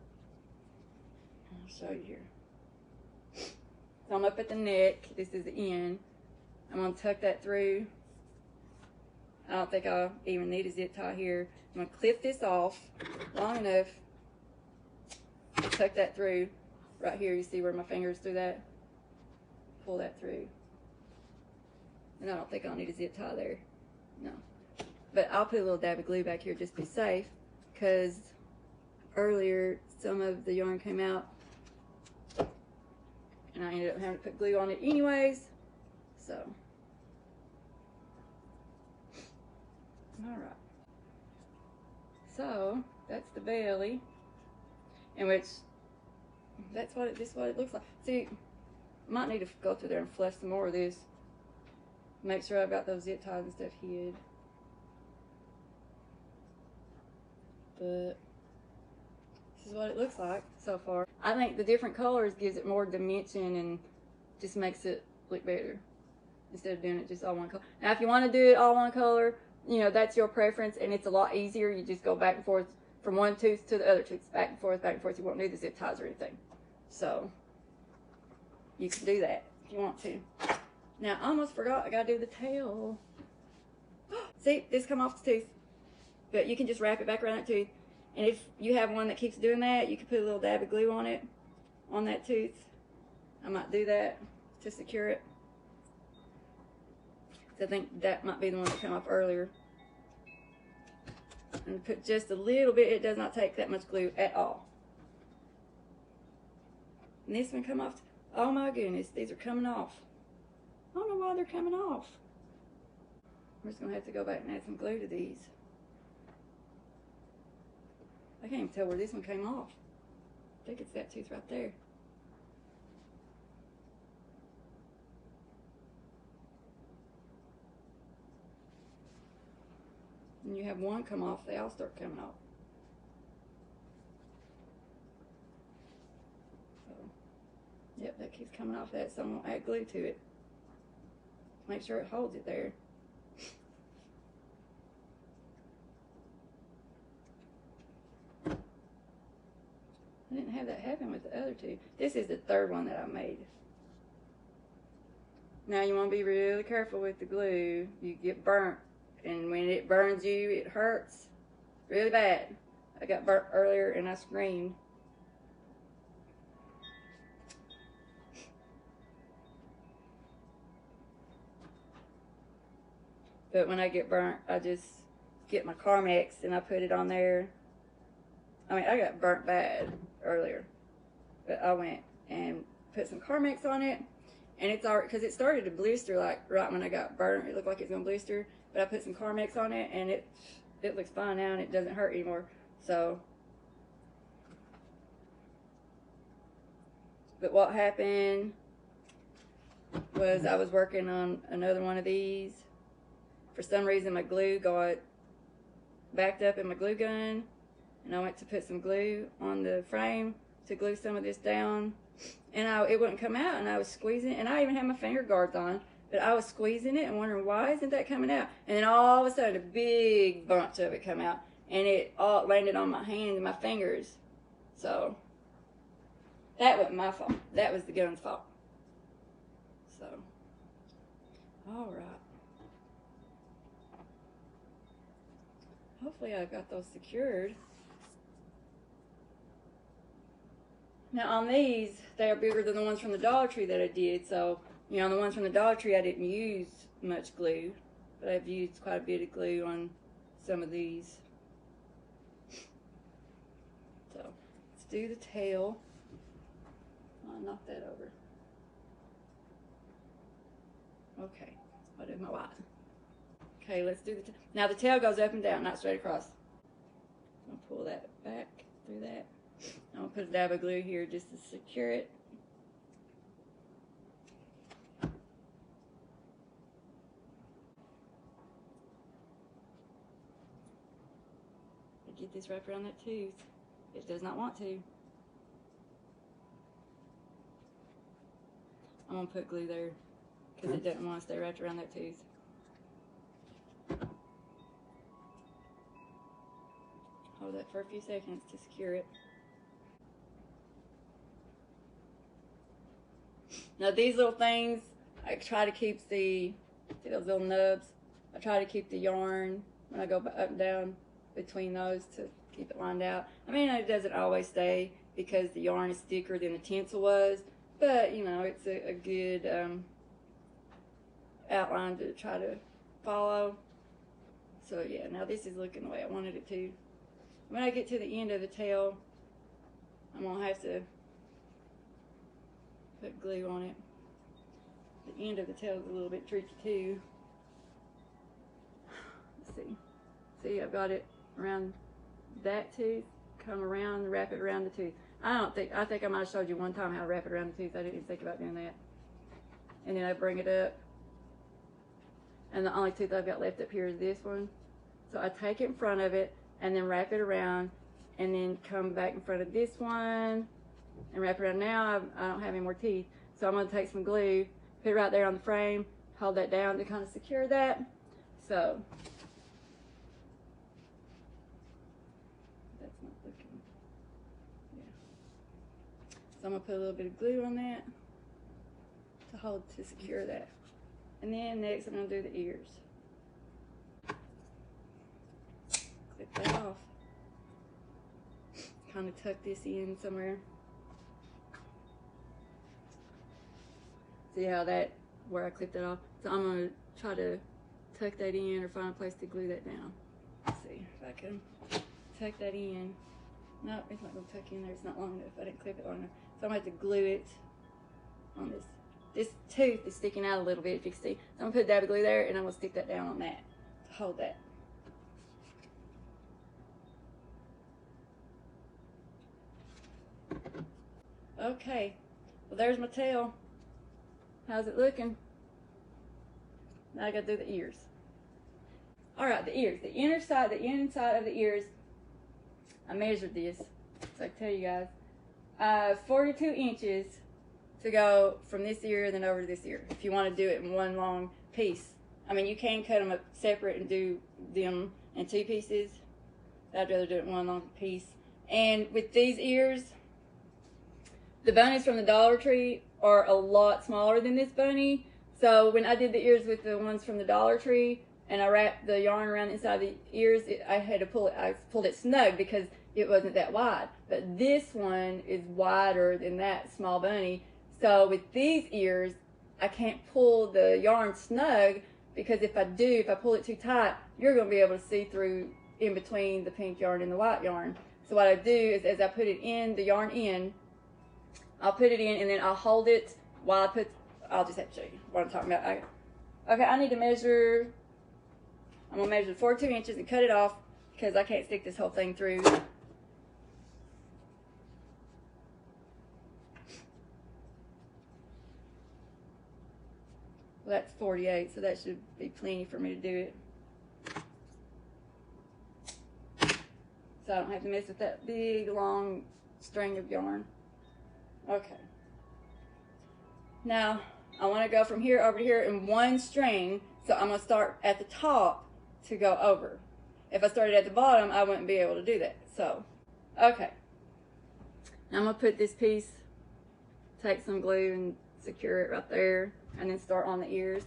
I'll show you here. So I'm up at the neck. This is the end. I'm going to tuck that through. I don't think I'll even need a zip tie here. I'm going to clip this off long enough to tuck that through. Right here, you see where my fingers do that? Pull that through. And I don't think I'll need a zip tie there. No. But I'll put a little dab of glue back here just to be safe, because earlier some of the yarn came out and I ended up having to put glue on it anyways. So, alright. So, that's the belly, in which, this is what it looks like. See, I might need to go through there and fluff some more of this. Make sure I've got those zip ties and stuff hid. But this is what it looks like so far. I think the different colors gives it more dimension and just makes it look better instead of doing it just all one color. Now, if you want to do it all one color, you know, that's your preference, and it's a lot easier. You just go back and forth from one tooth to the other tooth, back and forth, back and forth. You won't need the zip ties or anything. So you can do that if you want to. Now, I almost forgot I gotta do the tail. See, this come off the tooth. But you can just wrap it back around that tooth. And if you have one that keeps doing that, you can put a little dab of glue on it, on that tooth. I might do that to secure it. I think that might be the one that came off earlier. And put just a little bit. It does not take that much glue at all. And this one come off. Oh my goodness, these are coming off. I don't know why they're coming off. We're just going to have to go back and add some glue to these. I can't even tell where this one came off. I think it's that tooth right there. And you have one come off, they all start coming off. So, yep, that keeps coming off that, so I'm going to add glue to it. Make sure it holds it there. I didn't have that happen with the other two. This is the third one that I made. Now you want to be really careful with the glue. You get burnt. And when it burns you, it hurts really bad. I got burnt earlier and I screamed. But when I get burnt, I just get my Carmex and I put it on there. I mean, I got burnt bad earlier. But I went and put some Carmex on it. And it's already, because it started to blister like right when I got burnt. It looked like it was going to blister. But I put some Carmex on it, and it looks fine now, and it doesn't hurt anymore. So, but what happened was I was working on another one of these. For some reason, my glue got backed up in my glue gun, and I went to put some glue on the frame to glue some of this down, and it wouldn't come out, and I was squeezing, and I even had my finger guards on. But I was squeezing it and wondering, why isn't that coming out? And then all of a sudden, a big bunch of it come out. And it all landed on my hands and my fingers. So, that wasn't my fault. That was the gun's fault. So, all right. Hopefully I got those secured. Now on these, they are bigger than the ones from the Dollar Tree that I did. So, you know, on the ones from the Dollar Tree, I didn't use much glue, but I've used quite a bit of glue on some of these. So, let's do the tail. I'll knock that over. Okay, I'll do my white. Okay, let's do the tail. Now the tail goes up and down, not straight across. I'll pull that back through that. I'm going to put a dab of glue here just to secure it. Get this wrapped around that tooth. It does not want to. I'm going to put glue there because it doesn't want to stay wrapped around that tooth. Hold that for a few seconds to secure it. Now these little things, I try to keep see those little nubs? I try to keep the yarn when I go up and down between those to keep it lined out. I mean, it doesn't always stay because the yarn is thicker than the tinsel was, but you know, it's a good outline to try to follow. So yeah, now this is looking the way I wanted it to. When I get to the end of the tail, I'm going to have to put glue on it. The end of the tail is a little bit tricky too. Let's see. See, I've got it around that tooth, come around, wrap it around the tooth. I think I might have showed you one time how to wrap it around the tooth. I didn't even think about doing that. And then I bring it up. And the only tooth I've got left up here is this one. So I take it in front of it and then wrap it around and then come back in front of this one and wrap it around. Now I don't have any more teeth. So I'm going to take some glue, put it right there on the frame, hold that down to kind of secure that. So that's not looking, yeah. So I'm going to put a little bit of glue on that to secure that. And then next I'm going to do the ears. clip that off. Kind of tuck this in somewhere. See how that, where I clipped that off? So I'm going to try to tuck that in or find a place to glue that down. Let's see if I can tuck that in. No, it's not going to tuck in there. It's not long enough. I didn't clip it long enough. So I'm going to have to glue it on this. This tooth is sticking out a little bit, if you can see. So I'm going to put a dab of glue there, and I'm going to stick that down on that to hold that. Okay, well there's my tail. How's it looking? Now I gotta do the ears. Alright, the ears. The inside of the ears, I measured this, so I can tell you guys. 42 inches to go from this ear and then over to this ear. If you want to do it in one long piece. I mean, you can cut them up separate and do them in two pieces. I'd rather do it in one long piece. And with these ears, the bunnies from the Dollar Tree are a lot smaller than this bunny. So when I did the ears with the ones from the Dollar Tree and I wrapped the yarn around inside the ears, I had to pull it. I pulled it snug because it wasn't that wide. But this one is wider than that small bunny. So with these ears, I can't pull the yarn snug because if I pull it too tight, you're going to be able to see through in between the pink yarn and the white yarn. So what I do is as I put it in, the yarn in, I'll put it in and then I'll hold it while I'll just have to show you what I'm talking about. Okay, I need to measure, I'm going to measure 42 inches and cut it off because I can't stick this whole thing through. Well, that's 48, so that should be plenty for me to do it. So I don't have to mess with that big, long string of yarn. Okay. Now, I want to go from here over to here in one string, so I'm going to start at the top to go over. If I started at the bottom, I wouldn't be able to do that. So, okay. Now I'm going to put this piece, take some glue and secure it right there, and then start on the ears.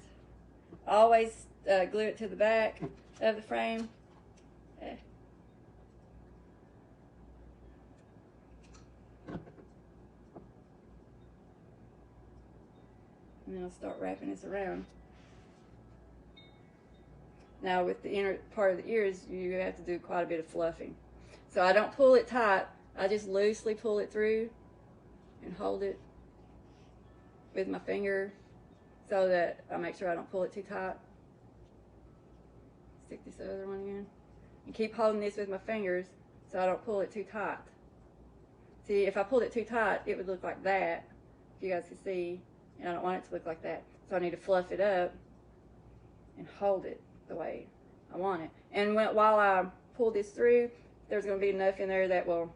Always glue it to the back of the frame. And then I'll start wrapping this around. Now with the inner part of the ears, you have to do quite a bit of fluffing. So I don't pull it tight, I just loosely pull it through and hold it with my finger so that I make sure I don't pull it too tight. Stick this other one in. And keep holding this with my fingers so I don't pull it too tight. See, if I pulled it too tight, it would look like that, if you guys can see. And I don't want it to look like that. So I need to fluff it up and hold it the way I want it. And while I pull this through, there's going to be enough in there that will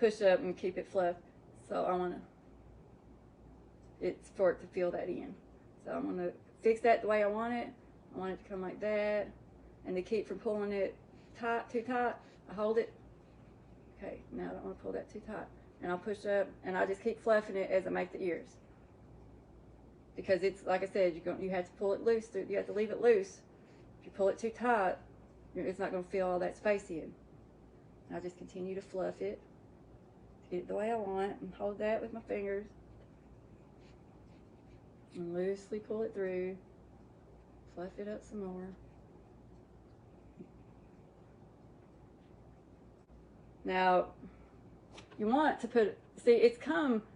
push up and keep it fluff. So I want it's for it to fill that in. So I'm going to fix that the way I want it. I want it to come like that. And to keep from pulling it too tight, I hold it. Okay, now I don't want to pull that too tight. And I'll push up, and I'll just keep fluffing it as I make the ears. Because it's, like I said, you have to pull it loose. You have to leave it loose. If you pull it too tight, it's not going to fill all that space in. I'll just continue to fluff it, get it the way I want, and hold that with my fingers. And loosely pull it through, fluff it up some more. Now, you want to put, see, it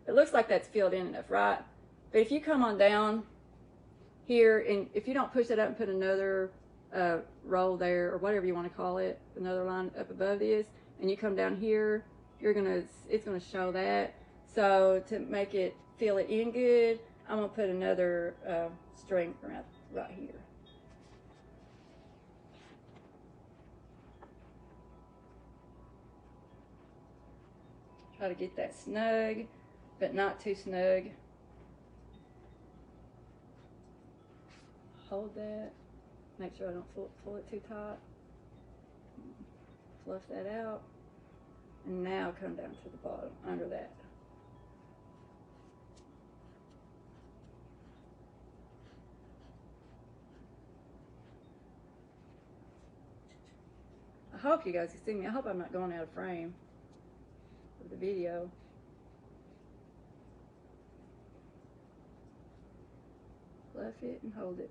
looks like that's filled in enough, right? But if you come on down here, and if you don't push it up and put another roll there, or whatever you want to call it, another line up above this, and you come down here, it's gonna show that. So to make it fill it in good, I'm gonna put another string around right here. Try to get that snug, but not too snug. Hold that. Make sure I don't pull it too tight. Fluff that out. And now come down to the bottom, under that. I hope you guys can see me. I hope I'm not going out of frame with the video. Fluff it and hold it.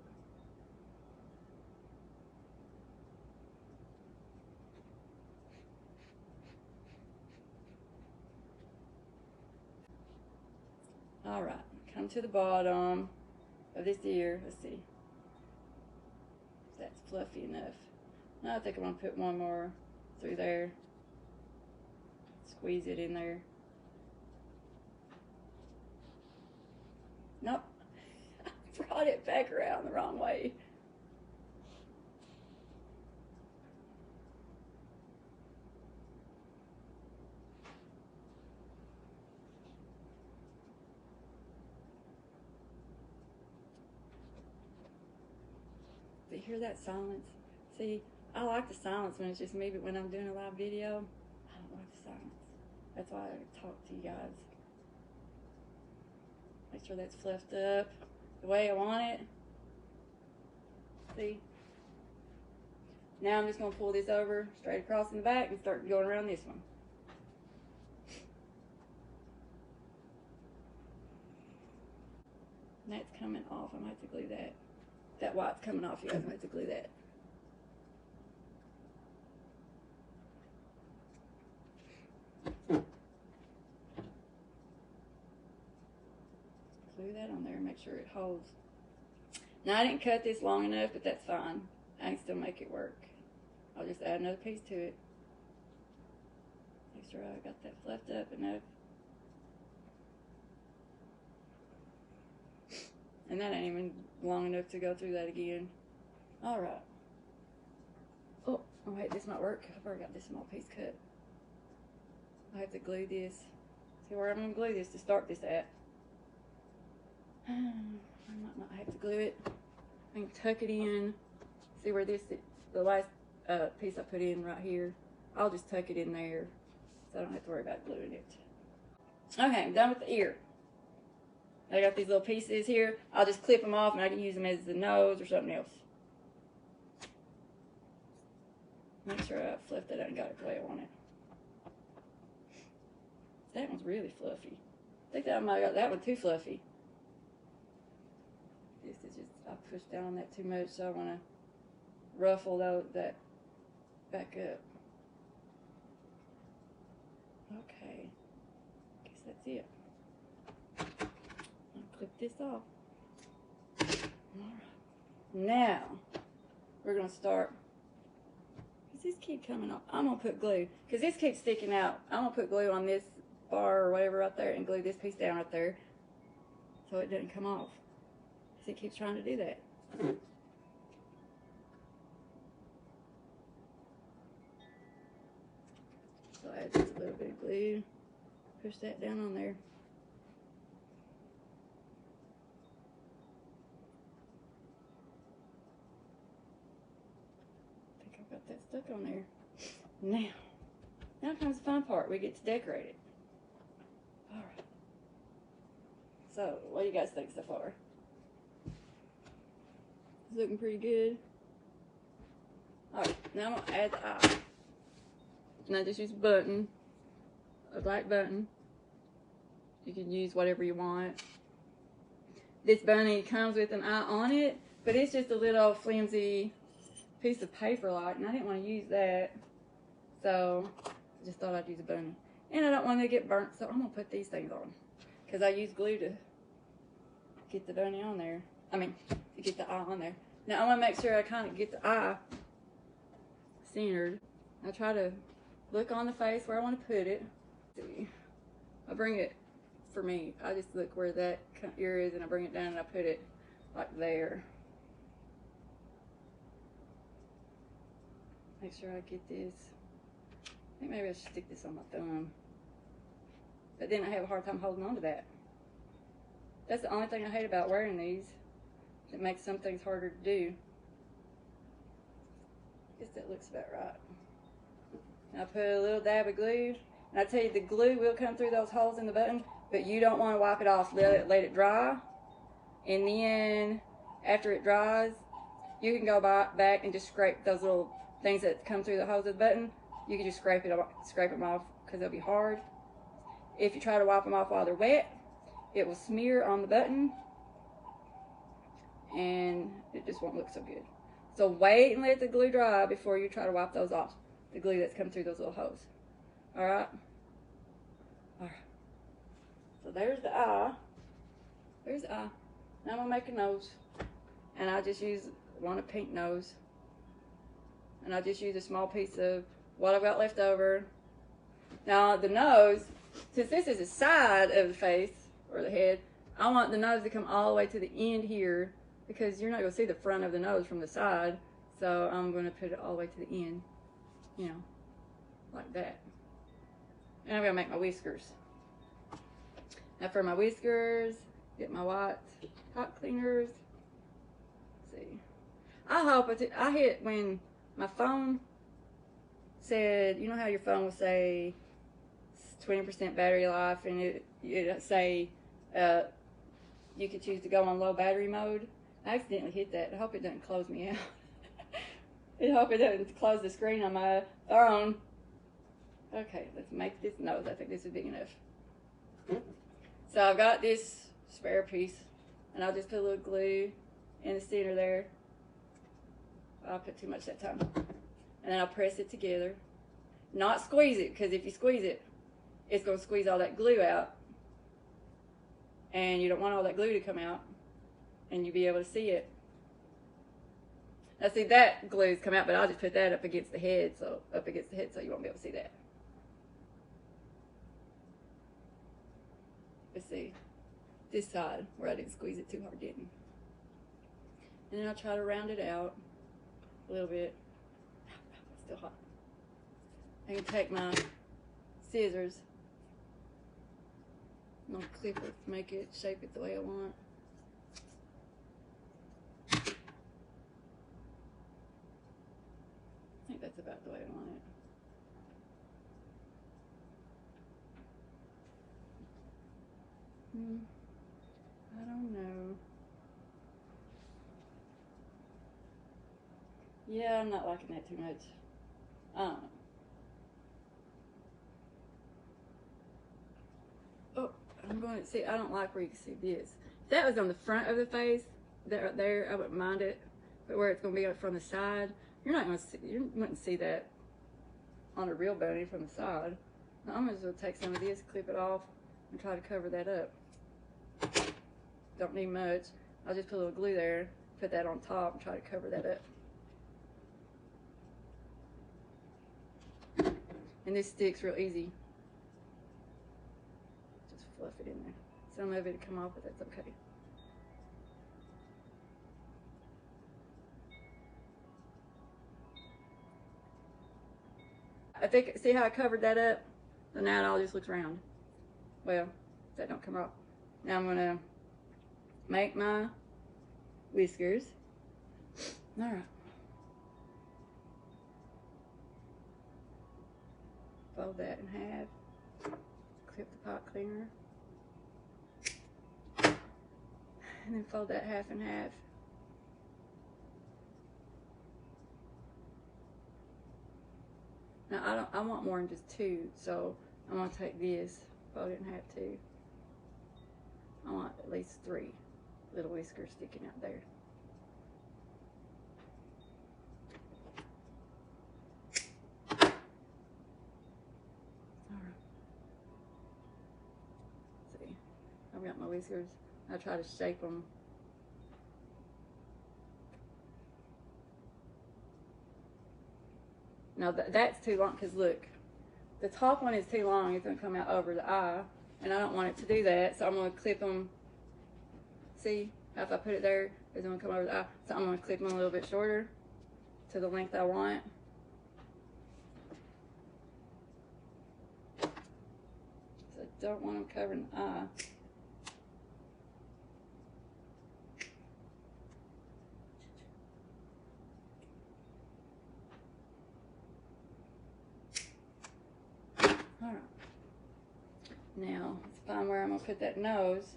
All right, come to the bottom of this ear. Let's see if that's fluffy enough. Now I think I'm gonna put one more through there. Squeeze it in there. Nope, I brought it back around the wrong way. Do you hear that silence? See, I like the silence when it's just me, but when I'm doing a live video, I don't like the silence. That's why I talk to you guys. Make sure that's fluffed up the way I want it. See? Now I'm just going to pull this over straight across in the back and start going around this one. And that's coming off. I might have to glue that. That white's coming off, you guys. I might have to glue that. Glue that on there and make sure it holds. Now I didn't cut this long enough, but that's fine. I can still make it work. I'll just add another piece to it. Make sure I got that fluffed up enough. And that ain't even long enough to go through that again. Alright. Oh, wait, this might work. I've already got this small piece cut. I have to glue this. See where I'm going to glue this to start this at. I might not have to glue it. I can tuck it in. See where this, the last piece I put in right here. I'll just tuck it in there so I don't have to worry about gluing it. Okay, I'm done with the ear. I got these little pieces here. I'll just clip them off and I can use them as the nose or something else. Make sure I fluffed that out and got it the way I want it. That one's really fluffy. I think that I might have got that one too fluffy. This is just, I pushed down on that too much, so I want to ruffle that back up. Okay, guess that's it. Clip this off. Alright. Now, we're going to start. Does this keep coming off? I'm going to put glue. Because this keeps sticking out. I'm going to put glue on this bar or whatever right there and glue this piece down right there so it doesn't come off. Because it keeps trying to do that. So add just a little bit of glue. Push that down on there. Got that stuck on there. Now comes the fun part. We get to decorate it. Alright. So, what do you guys think so far? It's looking pretty good. Alright, now I'm going to add the eye. And I just use a button. A black button. You can use whatever you want. This bunny comes with an eye on it, but it's just a little flimsy piece of paper like, and I didn't want to use that, so I just thought I'd use a bunny. And I don't want to get burnt, so I'm going to put these things on, because I use glue to get the bunny on there. I mean, to get the eye on there. Now I want to make sure I kind of get the eye centered. I try to look on the face where I want to put it. See, I bring it, for me, I just look where that ear is and I bring it down and I put it like there. Make sure I get this. I think maybe I should stick this on my thumb. But then I have a hard time holding on to that. That's the only thing I hate about wearing these. It makes some things harder to do. I guess that looks about right. And I put a little dab of glue. And I tell you, the glue will come through those holes in the button, but you don't want to wipe it off. Let it dry. And then, after it dries, you can go back and just scrape those little things that come through the holes of the button, you can just scrape them off because they'll be hard. If you try to wipe them off while they're wet, it will smear on the button and it just won't look so good. So wait and let the glue dry before you try to wipe those off, the glue that's come through those little holes. Alright? Alright. So there's the eye. There's the eye. Now I'm going to make a nose. And I just want a pink nose. And I just use a small piece of what I've got left over. Now the nose, since this is the side of the face, or the head, I want the nose to come all the way to the end here, because you're not going to see the front of the nose from the side. So I'm going to put it all the way to the end, you know, like that. And I'm going to make my whiskers. Now for my whiskers, get my white hot cleaners. Let's see. I hit when my phone said, you know how your phone will say 20% battery life, and it say you could choose to go on low battery mode. I accidentally hit that. I hope it doesn't close me out. I hope it doesn't close the screen on my phone. Okay, let's make this nose. I think this is big enough. So I've got this spare piece, and I'll just put a little glue in the center there. I'll put too much that time. And then I'll press it together. Not squeeze it, because if you squeeze it, it's going to squeeze all that glue out. And you don't want all that glue to come out, and you'll be able to see it. Now see, that glue's come out, but I'll just put that up against the head, so you won't be able to see that. Let's see, this side where I didn't squeeze it too hard, didn't. And then I'll try to round it out a little bit. It's still hot. I can take my scissors. I'm gonna clip it to make it, shape it the way I want. I think that's about the way I want it. I don't know. Yeah, I'm not liking that too much. I don't know. Oh, I'm going to see. I don't like where you can see this. If that was on the front of the face, there, I wouldn't mind it. But where it's going to be from the side, you're not going to see. You wouldn't see that on a real bunny from the side. Now, I'm just going to take some of this, clip it off, and try to cover that up. Don't need much. I'll just put a little glue there, put that on top, and try to cover that up. And this sticks real easy. Just fluff it in there. Some of it will come off, but that's okay. I think, see how I covered that up? So now it all just looks round. Well, that don't come off. Now I'm gonna make my whiskers. All right. Fold that in half. Clip the pot cleaner. And then fold that half in half. Now I want more than just two, so I'm gonna take this, fold it in half too. I want at least 3 little whiskers sticking out there. Alright. See, I've got my whiskers. I try to shape them. Now that's too long, because look, the top one is too long. It's going to come out over the eye, and I don't want it to do that, so I'm going to clip them. See, if I put it there, it's going to come over the eye. So I'm going to clip them a little bit shorter to the length I want. So I don't want them covering the eye. Alright, now let's find where I'm going to put that nose,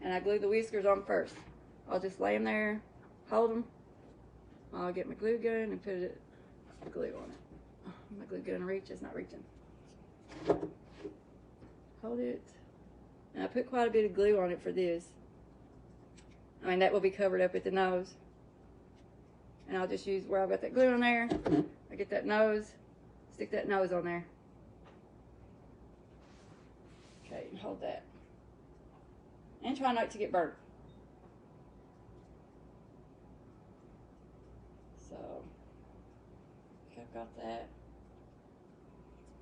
and I glue the whiskers on first. I'll just lay them there, hold them, I'll get my glue gun and put it glue on it. Oh, my glue gun reach, it's not reaching. Hold it. And I put quite a bit of glue on it for this. I mean, that will be covered up at the nose. And I'll just use where I've got that glue on there. I get that nose, stick that nose on there. Okay, hold that. And try not to get burnt. So, I've got that.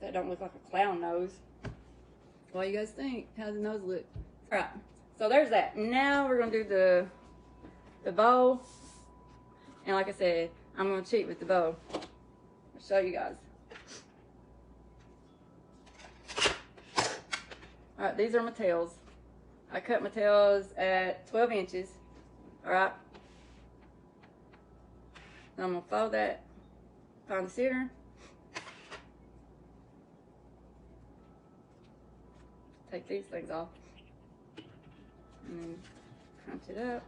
That don't look like a clown nose. What do you guys think? How does the nose look? Alright, so there's that. Now we're going to do the bow. And like I said, I'm going to cheat with the bow. I'll show you guys. Alright, these are my tails. I cut my tails at 12 inches. Alright. I'm going to fold that, find the center. Take these things off. And then crunch it up.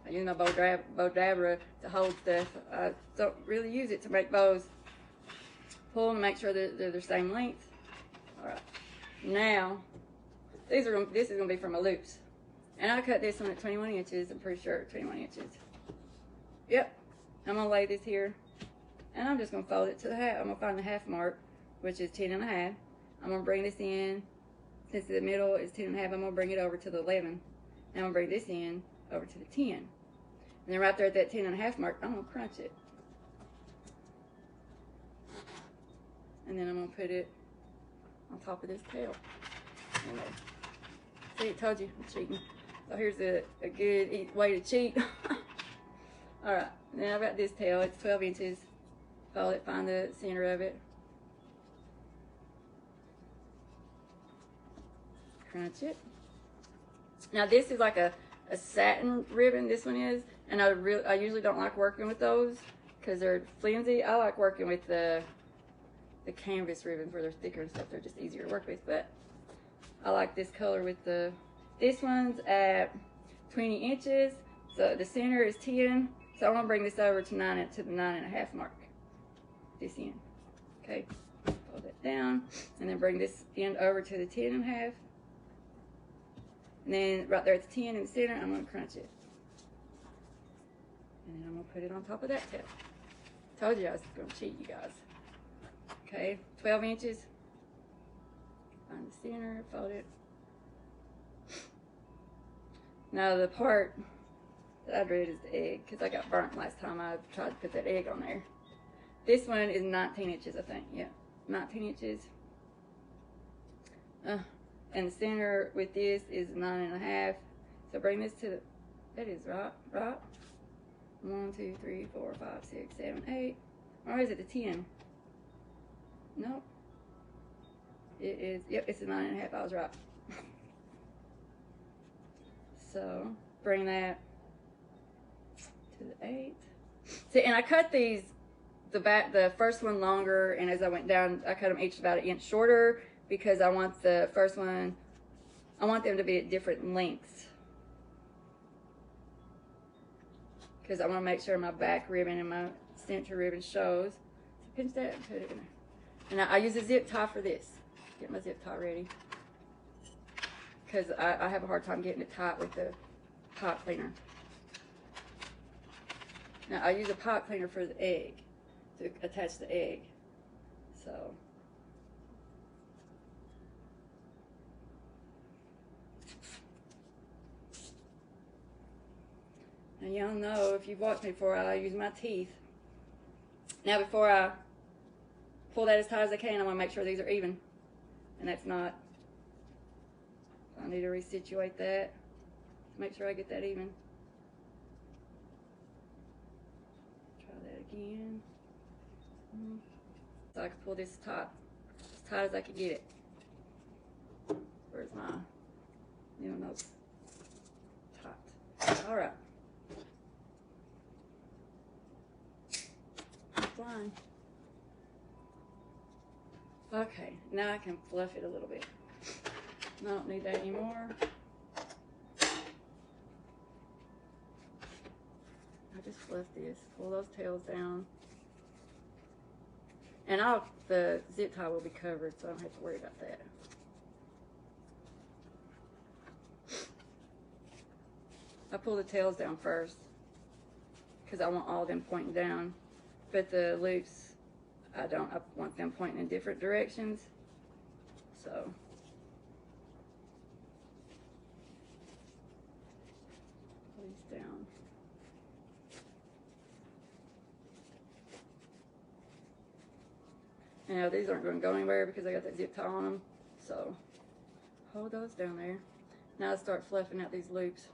I use my bow dabber to hold stuff. I don't really use it to make bows. Pull and make sure that they're the same length. Alright. Now, this is going to be for my loops. And I cut this one at 21 inches. I'm pretty sure 21 inches. Yep. I'm going to lay this here. And I'm just going to fold it to the half. I'm going to find the half mark, which is 10 and a half. I'm going to bring this in. Since the middle is 10 and a half, I'm going to bring it over to the 11. And I'm going to bring this in over to the 10. And then right there at that 10 and a half mark, I'm going to crunch it. And then I'm going to put it on top of this tail. See, I told you, I'm cheating. So here's a good way to cheat. Alright, now I've got this tail. It's 12 inches. Fold it, find the center of it. Crunch it. Now this is like a satin ribbon, this one is. And I usually don't like working with those because they're flimsy. I like working with the canvas ribbons where they're thicker and stuff. They're just easier to work with. But I like this color with this one's at 20 inches. So the center is 10. So I'm going to bring this over to the 9.5 mark. This end. Okay. Fold that down. And then bring this end over to the 10.5. And then right there at the 10 in the center, I'm going to crunch it. And then I'm going to put it on top of that tail. Told you I was going to cheat, you guys. Okay, 12 inches. Find the center, fold it. Now the part that I dread is the egg, because I got burnt last time I tried to put that egg on there. This one is 19 inches, I think. Yeah, 19 inches. And the center with this is 9.5. So bring this to the, that is right. 1, 2, 3, 4, 5, 6, 7, 8. Or is it the 10? Nope. It is, yep, it's a 9.5. I was right. So bring that to the 8. See, and I cut these, the first one longer, and as I went down, I cut them each about 1 inch shorter because I want the first one, I want them to be at different lengths. Because I want to make sure my back ribbon and my center ribbon shows. So pinch that and put it in there. And I use a zip tie for this. Get my zip tie ready. Because I have a hard time getting it tight with the pipe cleaner. Now I use a pipe cleaner for the egg, to attach the egg. So. And y'all know, if you've watched me before, I use my teeth. Now before I pull that as tight as I can, I want to make sure these are even. And that's not. I need to resituate that to make sure I get that even. Try that again. So I can pull this tight, as tight as I can get it. Where's my, you know, tight. All right. Fine. Okay, now I can fluff it a little bit. I don't need that anymore. I just fluff this, pull those tails down. And the zip tie will be covered, so I don't have to worry about that. I pull the tails down first because I want all them pointing down, but the loops, I don't. I want them pointing in different directions. So pull these down. Now these aren't going to go anywhere because I got that zip tie on them. So hold those down there. Now I start fluffing out these loops.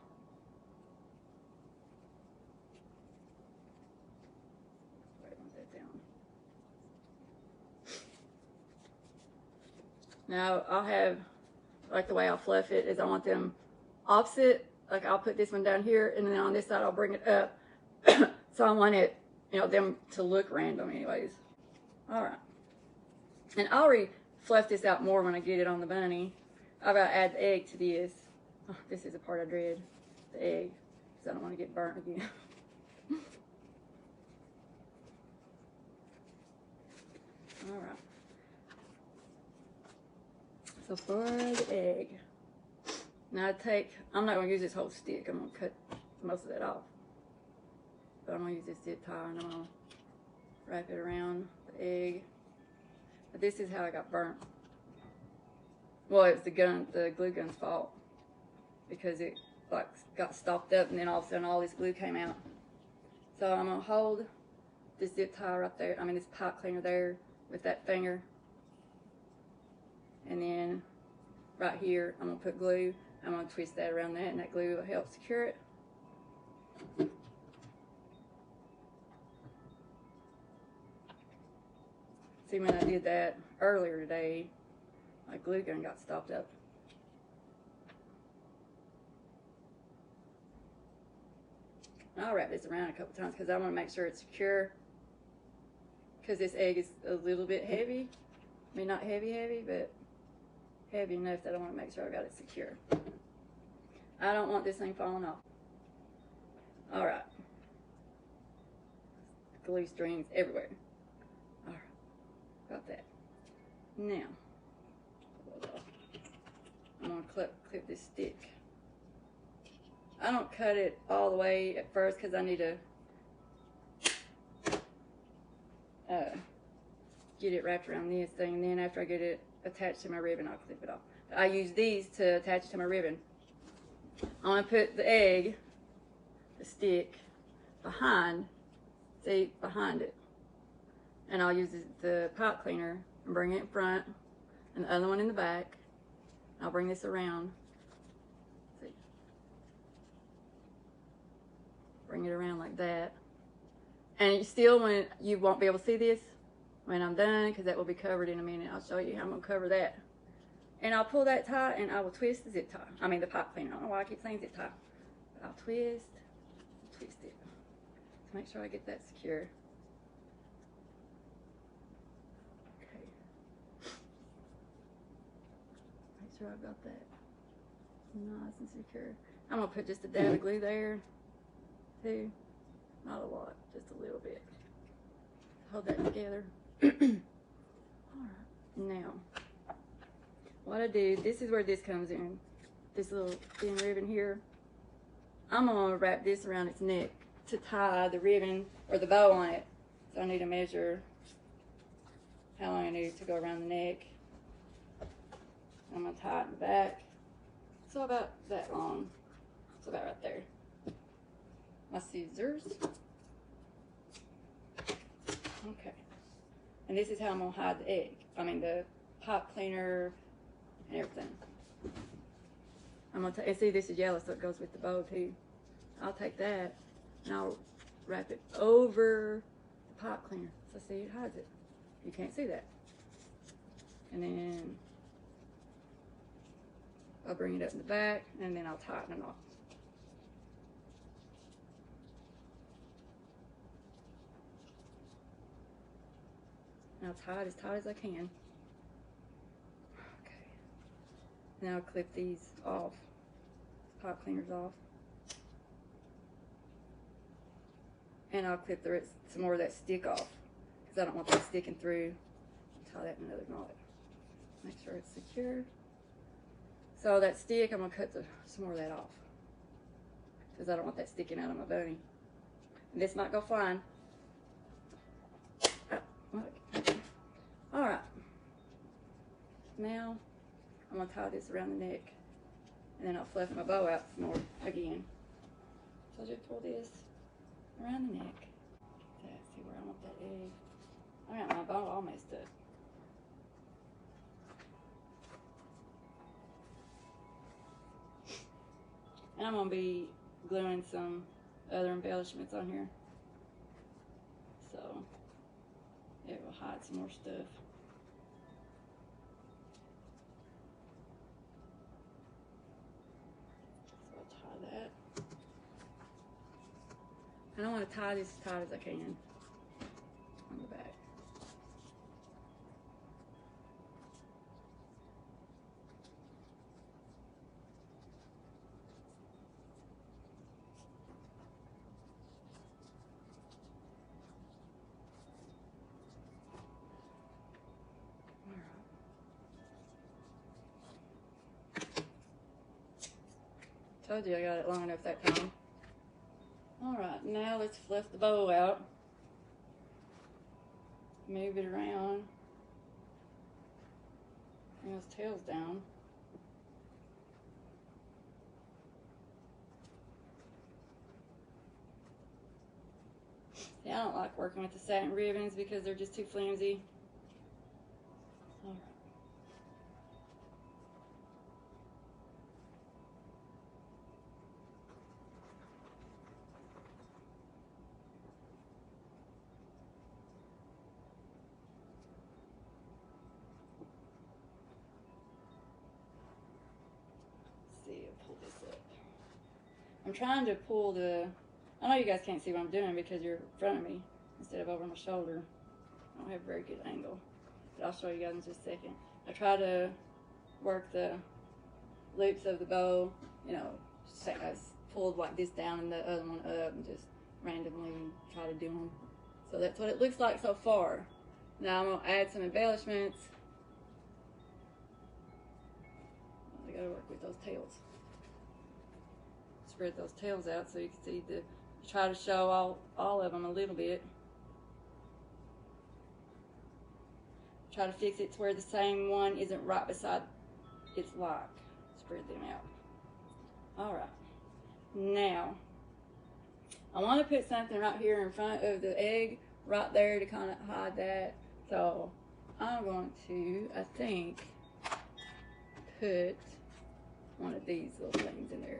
Now I'll have, like the way I'll fluff it is I want them opposite. Like I'll put this one down here and then on this side I'll bring it up. So I want it, you know, them to look random anyways. Alright. And I'll already fluff this out more when I get it on the bunny. I've got to add the egg to this. Oh, this is the part I dread. The egg. Because I don't want to get burnt again. Alright. So for the egg, now I'm not going to use this whole stick. I'm going to cut most of that off. But I'm going to use this zip tie and I'm going to wrap it around the egg. But this is how I got burnt. Well, it's the glue gun's fault. Because it like got stopped up and then all of a sudden all this glue came out. So I'm going to hold this zip tie right there, this pipe cleaner there with that finger. And then right here, I'm going to put glue. I'm going to twist that around that, and that glue will help secure it. See, when I did that earlier today, my glue gun got stopped up. I'll wrap this around a couple times because I want to make sure it's secure. Because this egg is a little bit heavy. Not heavy, but heavy enough that I want to make sure I got it secure. I don't want this thing falling off. Alright. Glue strings everywhere. Alright. Got that. Now, I'm going to clip this stick. I don't cut it all the way at first because I need to get it wrapped around this thing, and then after I get it attached to my ribbon, I'll clip it off. I use these to attach it to my ribbon. I'm going to put the egg, the stick, behind it. And I'll use the pipe cleaner and bring it in front, and the other one in the back. I'll bring this around. See? Bring it around like that. And when you won't be able to see this when I'm done, because that will be covered in a minute. I'll show you how I'm going to cover that. And I'll pull that tie and I will twist the zip tie. The pipe cleaner. I don't know why I keep saying zip tie. But I'll twist it to make sure I get that secure. Okay. Make sure I've got that nice and secure. I'm going to put just a dab of glue there too. Not a lot, just a little bit. Hold that together. Alright, now, what I do, this is where this comes in. This little thin ribbon here. I'm going to wrap this around its neck to tie the ribbon or the bow on it. So I need to measure how long I need to go around the neck. I'm going to tie it in the back. So about that long. So about right there. My scissors. Okay. And this is how I'm going to hide the egg. The pipe cleaner and everything. I'm going to see, this is yellow, so it goes with the bow too. I'll take that and I'll wrap it over the pipe cleaner. So see, it hides it. You can't see that. And then I'll bring it up in the back and then I'll tighten it off. Now tie it as tight as I can. Okay. Now I'll clip these off. Pipe cleaners off. And I'll clip some more of that stick off. Because I don't want that sticking through tie that in another knot. Make sure it's secure. So that stick, I'm gonna cut some more of that off because I don't want that sticking out of my bunny. And this might go flying. All right. Now I'm gonna tie this around the neck, and then I'll fluff my bow out some more again. So I'll just pull this around the neck. See where I want that egg. I got my bow all messed up. And I'm gonna be gluing some other embellishments on here, so it will hide some more stuff. So I'll tie that. And I want to tie this as tight as I can on the back. Told you I got it long enough that time. Alright, now let's fluff the bow out. Move it around. Bring those tails down. See, I don't like working with the satin ribbons because they're just too flimsy. Alright. Pull this up. I'm trying to pull the, I know you guys can't see what I'm doing because you're in front of me instead of over my shoulder. I don't have a very good angle, but I'll show you guys in just a second. I try to work the loops of the bow, you know, I pulled like this down and the other one up and just randomly try to do them. So that's what it looks like so far. Now I'm going to add some embellishments. I got to work with those tails. Spread those tails out so you can see the, try to show all of them a little bit. Try to fix it to where the same one isn't right beside its lock. Spread them out. Alright. Now, I want to put something right here in front of the egg, right there to kind of hide that. So, I'm going to, I think, put one of these little things in there.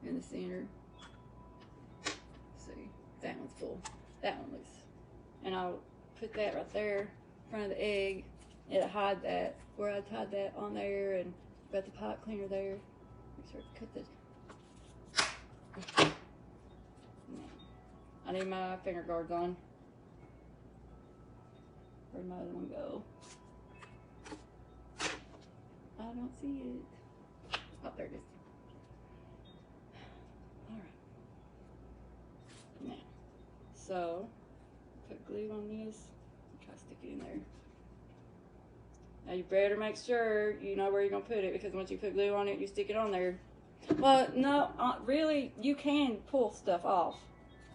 In the center. See, that one's full. That one loose. And I'll put that right there in front of the egg. It'll hide that. Where I tied that on there and got the pipe cleaner there. Make sure to cut this. I need my finger guards on. Where'd my other one go? I don't see it. Oh, there it is. Now, so put glue on this. Try to stick it in there. Now you better make sure you know where you're gonna put it because once you put glue on it, you stick it on there. Well, no, really, you can pull stuff off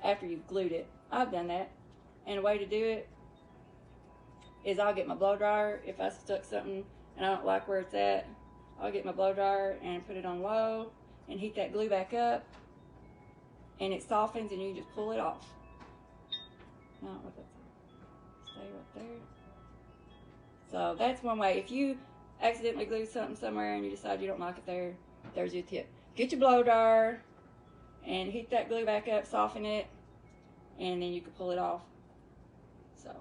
after you've glued it. I've done that, and a way to do it is I'll get my blow dryer. If I stuck something and I don't like where it's at, I'll get my blow dryer and put it on low and heat that glue back up. And it softens and you can just pull it off. Stay right there. So that's one way. If you accidentally glue something somewhere and you decide you don't like it there, there's your tip. Get your blow dryer and heat that glue back up, soften it, and then you can pull it off. So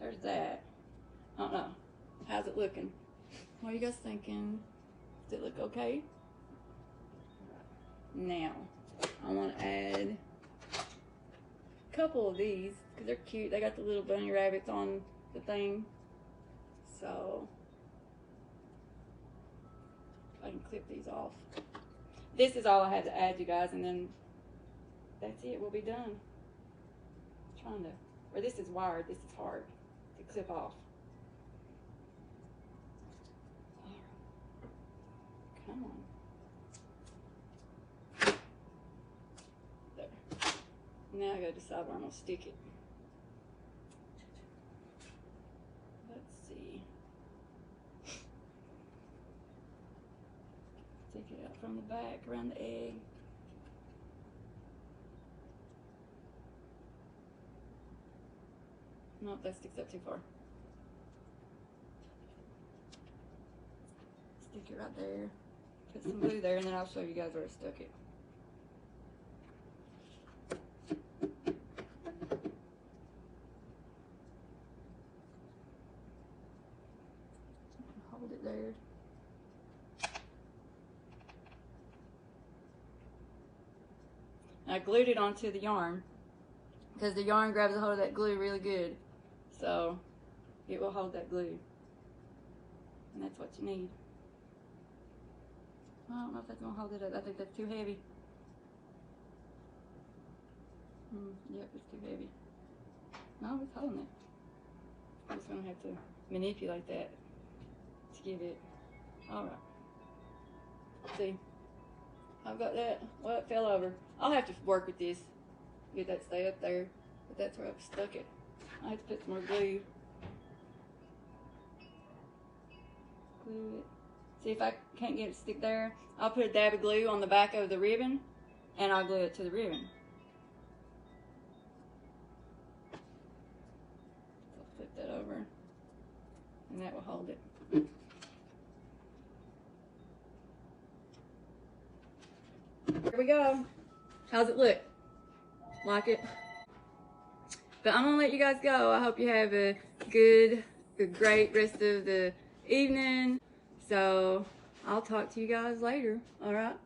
there's that. I don't know. How's it looking? What are you guys thinking? Does it look okay? Now, I want to add a couple of these because they're cute. They got the little bunny rabbits on the thing. So, I can clip these off. This is all I had to add, you guys, and then that's it. We'll be done. Or this is wired. This is hard to clip off. Come on. There. Now I gotta decide where I'm gonna stick it. Let's see. Stick it out from the back around the egg. Nope, that sticks up too far. Stick it right there. Put some glue there, and then I'll show you guys where I stuck it. Hold it there. I glued it onto the yarn because the yarn grabs a hold of that glue really good. So it will hold that glue. And that's what you need. I don't know if that's going to hold it up. I think that's too heavy. Yep, it's too heavy. No, it's holding it. I'm just going to have to manipulate that to give it. Alright. See? I've got that. Well, it fell over. I'll have to work with this. Get that stay up there. But that's where I've stuck it. I have to put some more glue. Glue it. See if I can't get it to stick there. I'll put a dab of glue on the back of the ribbon and I'll glue it to the ribbon. So I'll flip that over and that will hold it. Here we go. How's it look? Like it? But I'm gonna let you guys go. I hope you have a great rest of the evening. So I'll talk to you guys later. All right.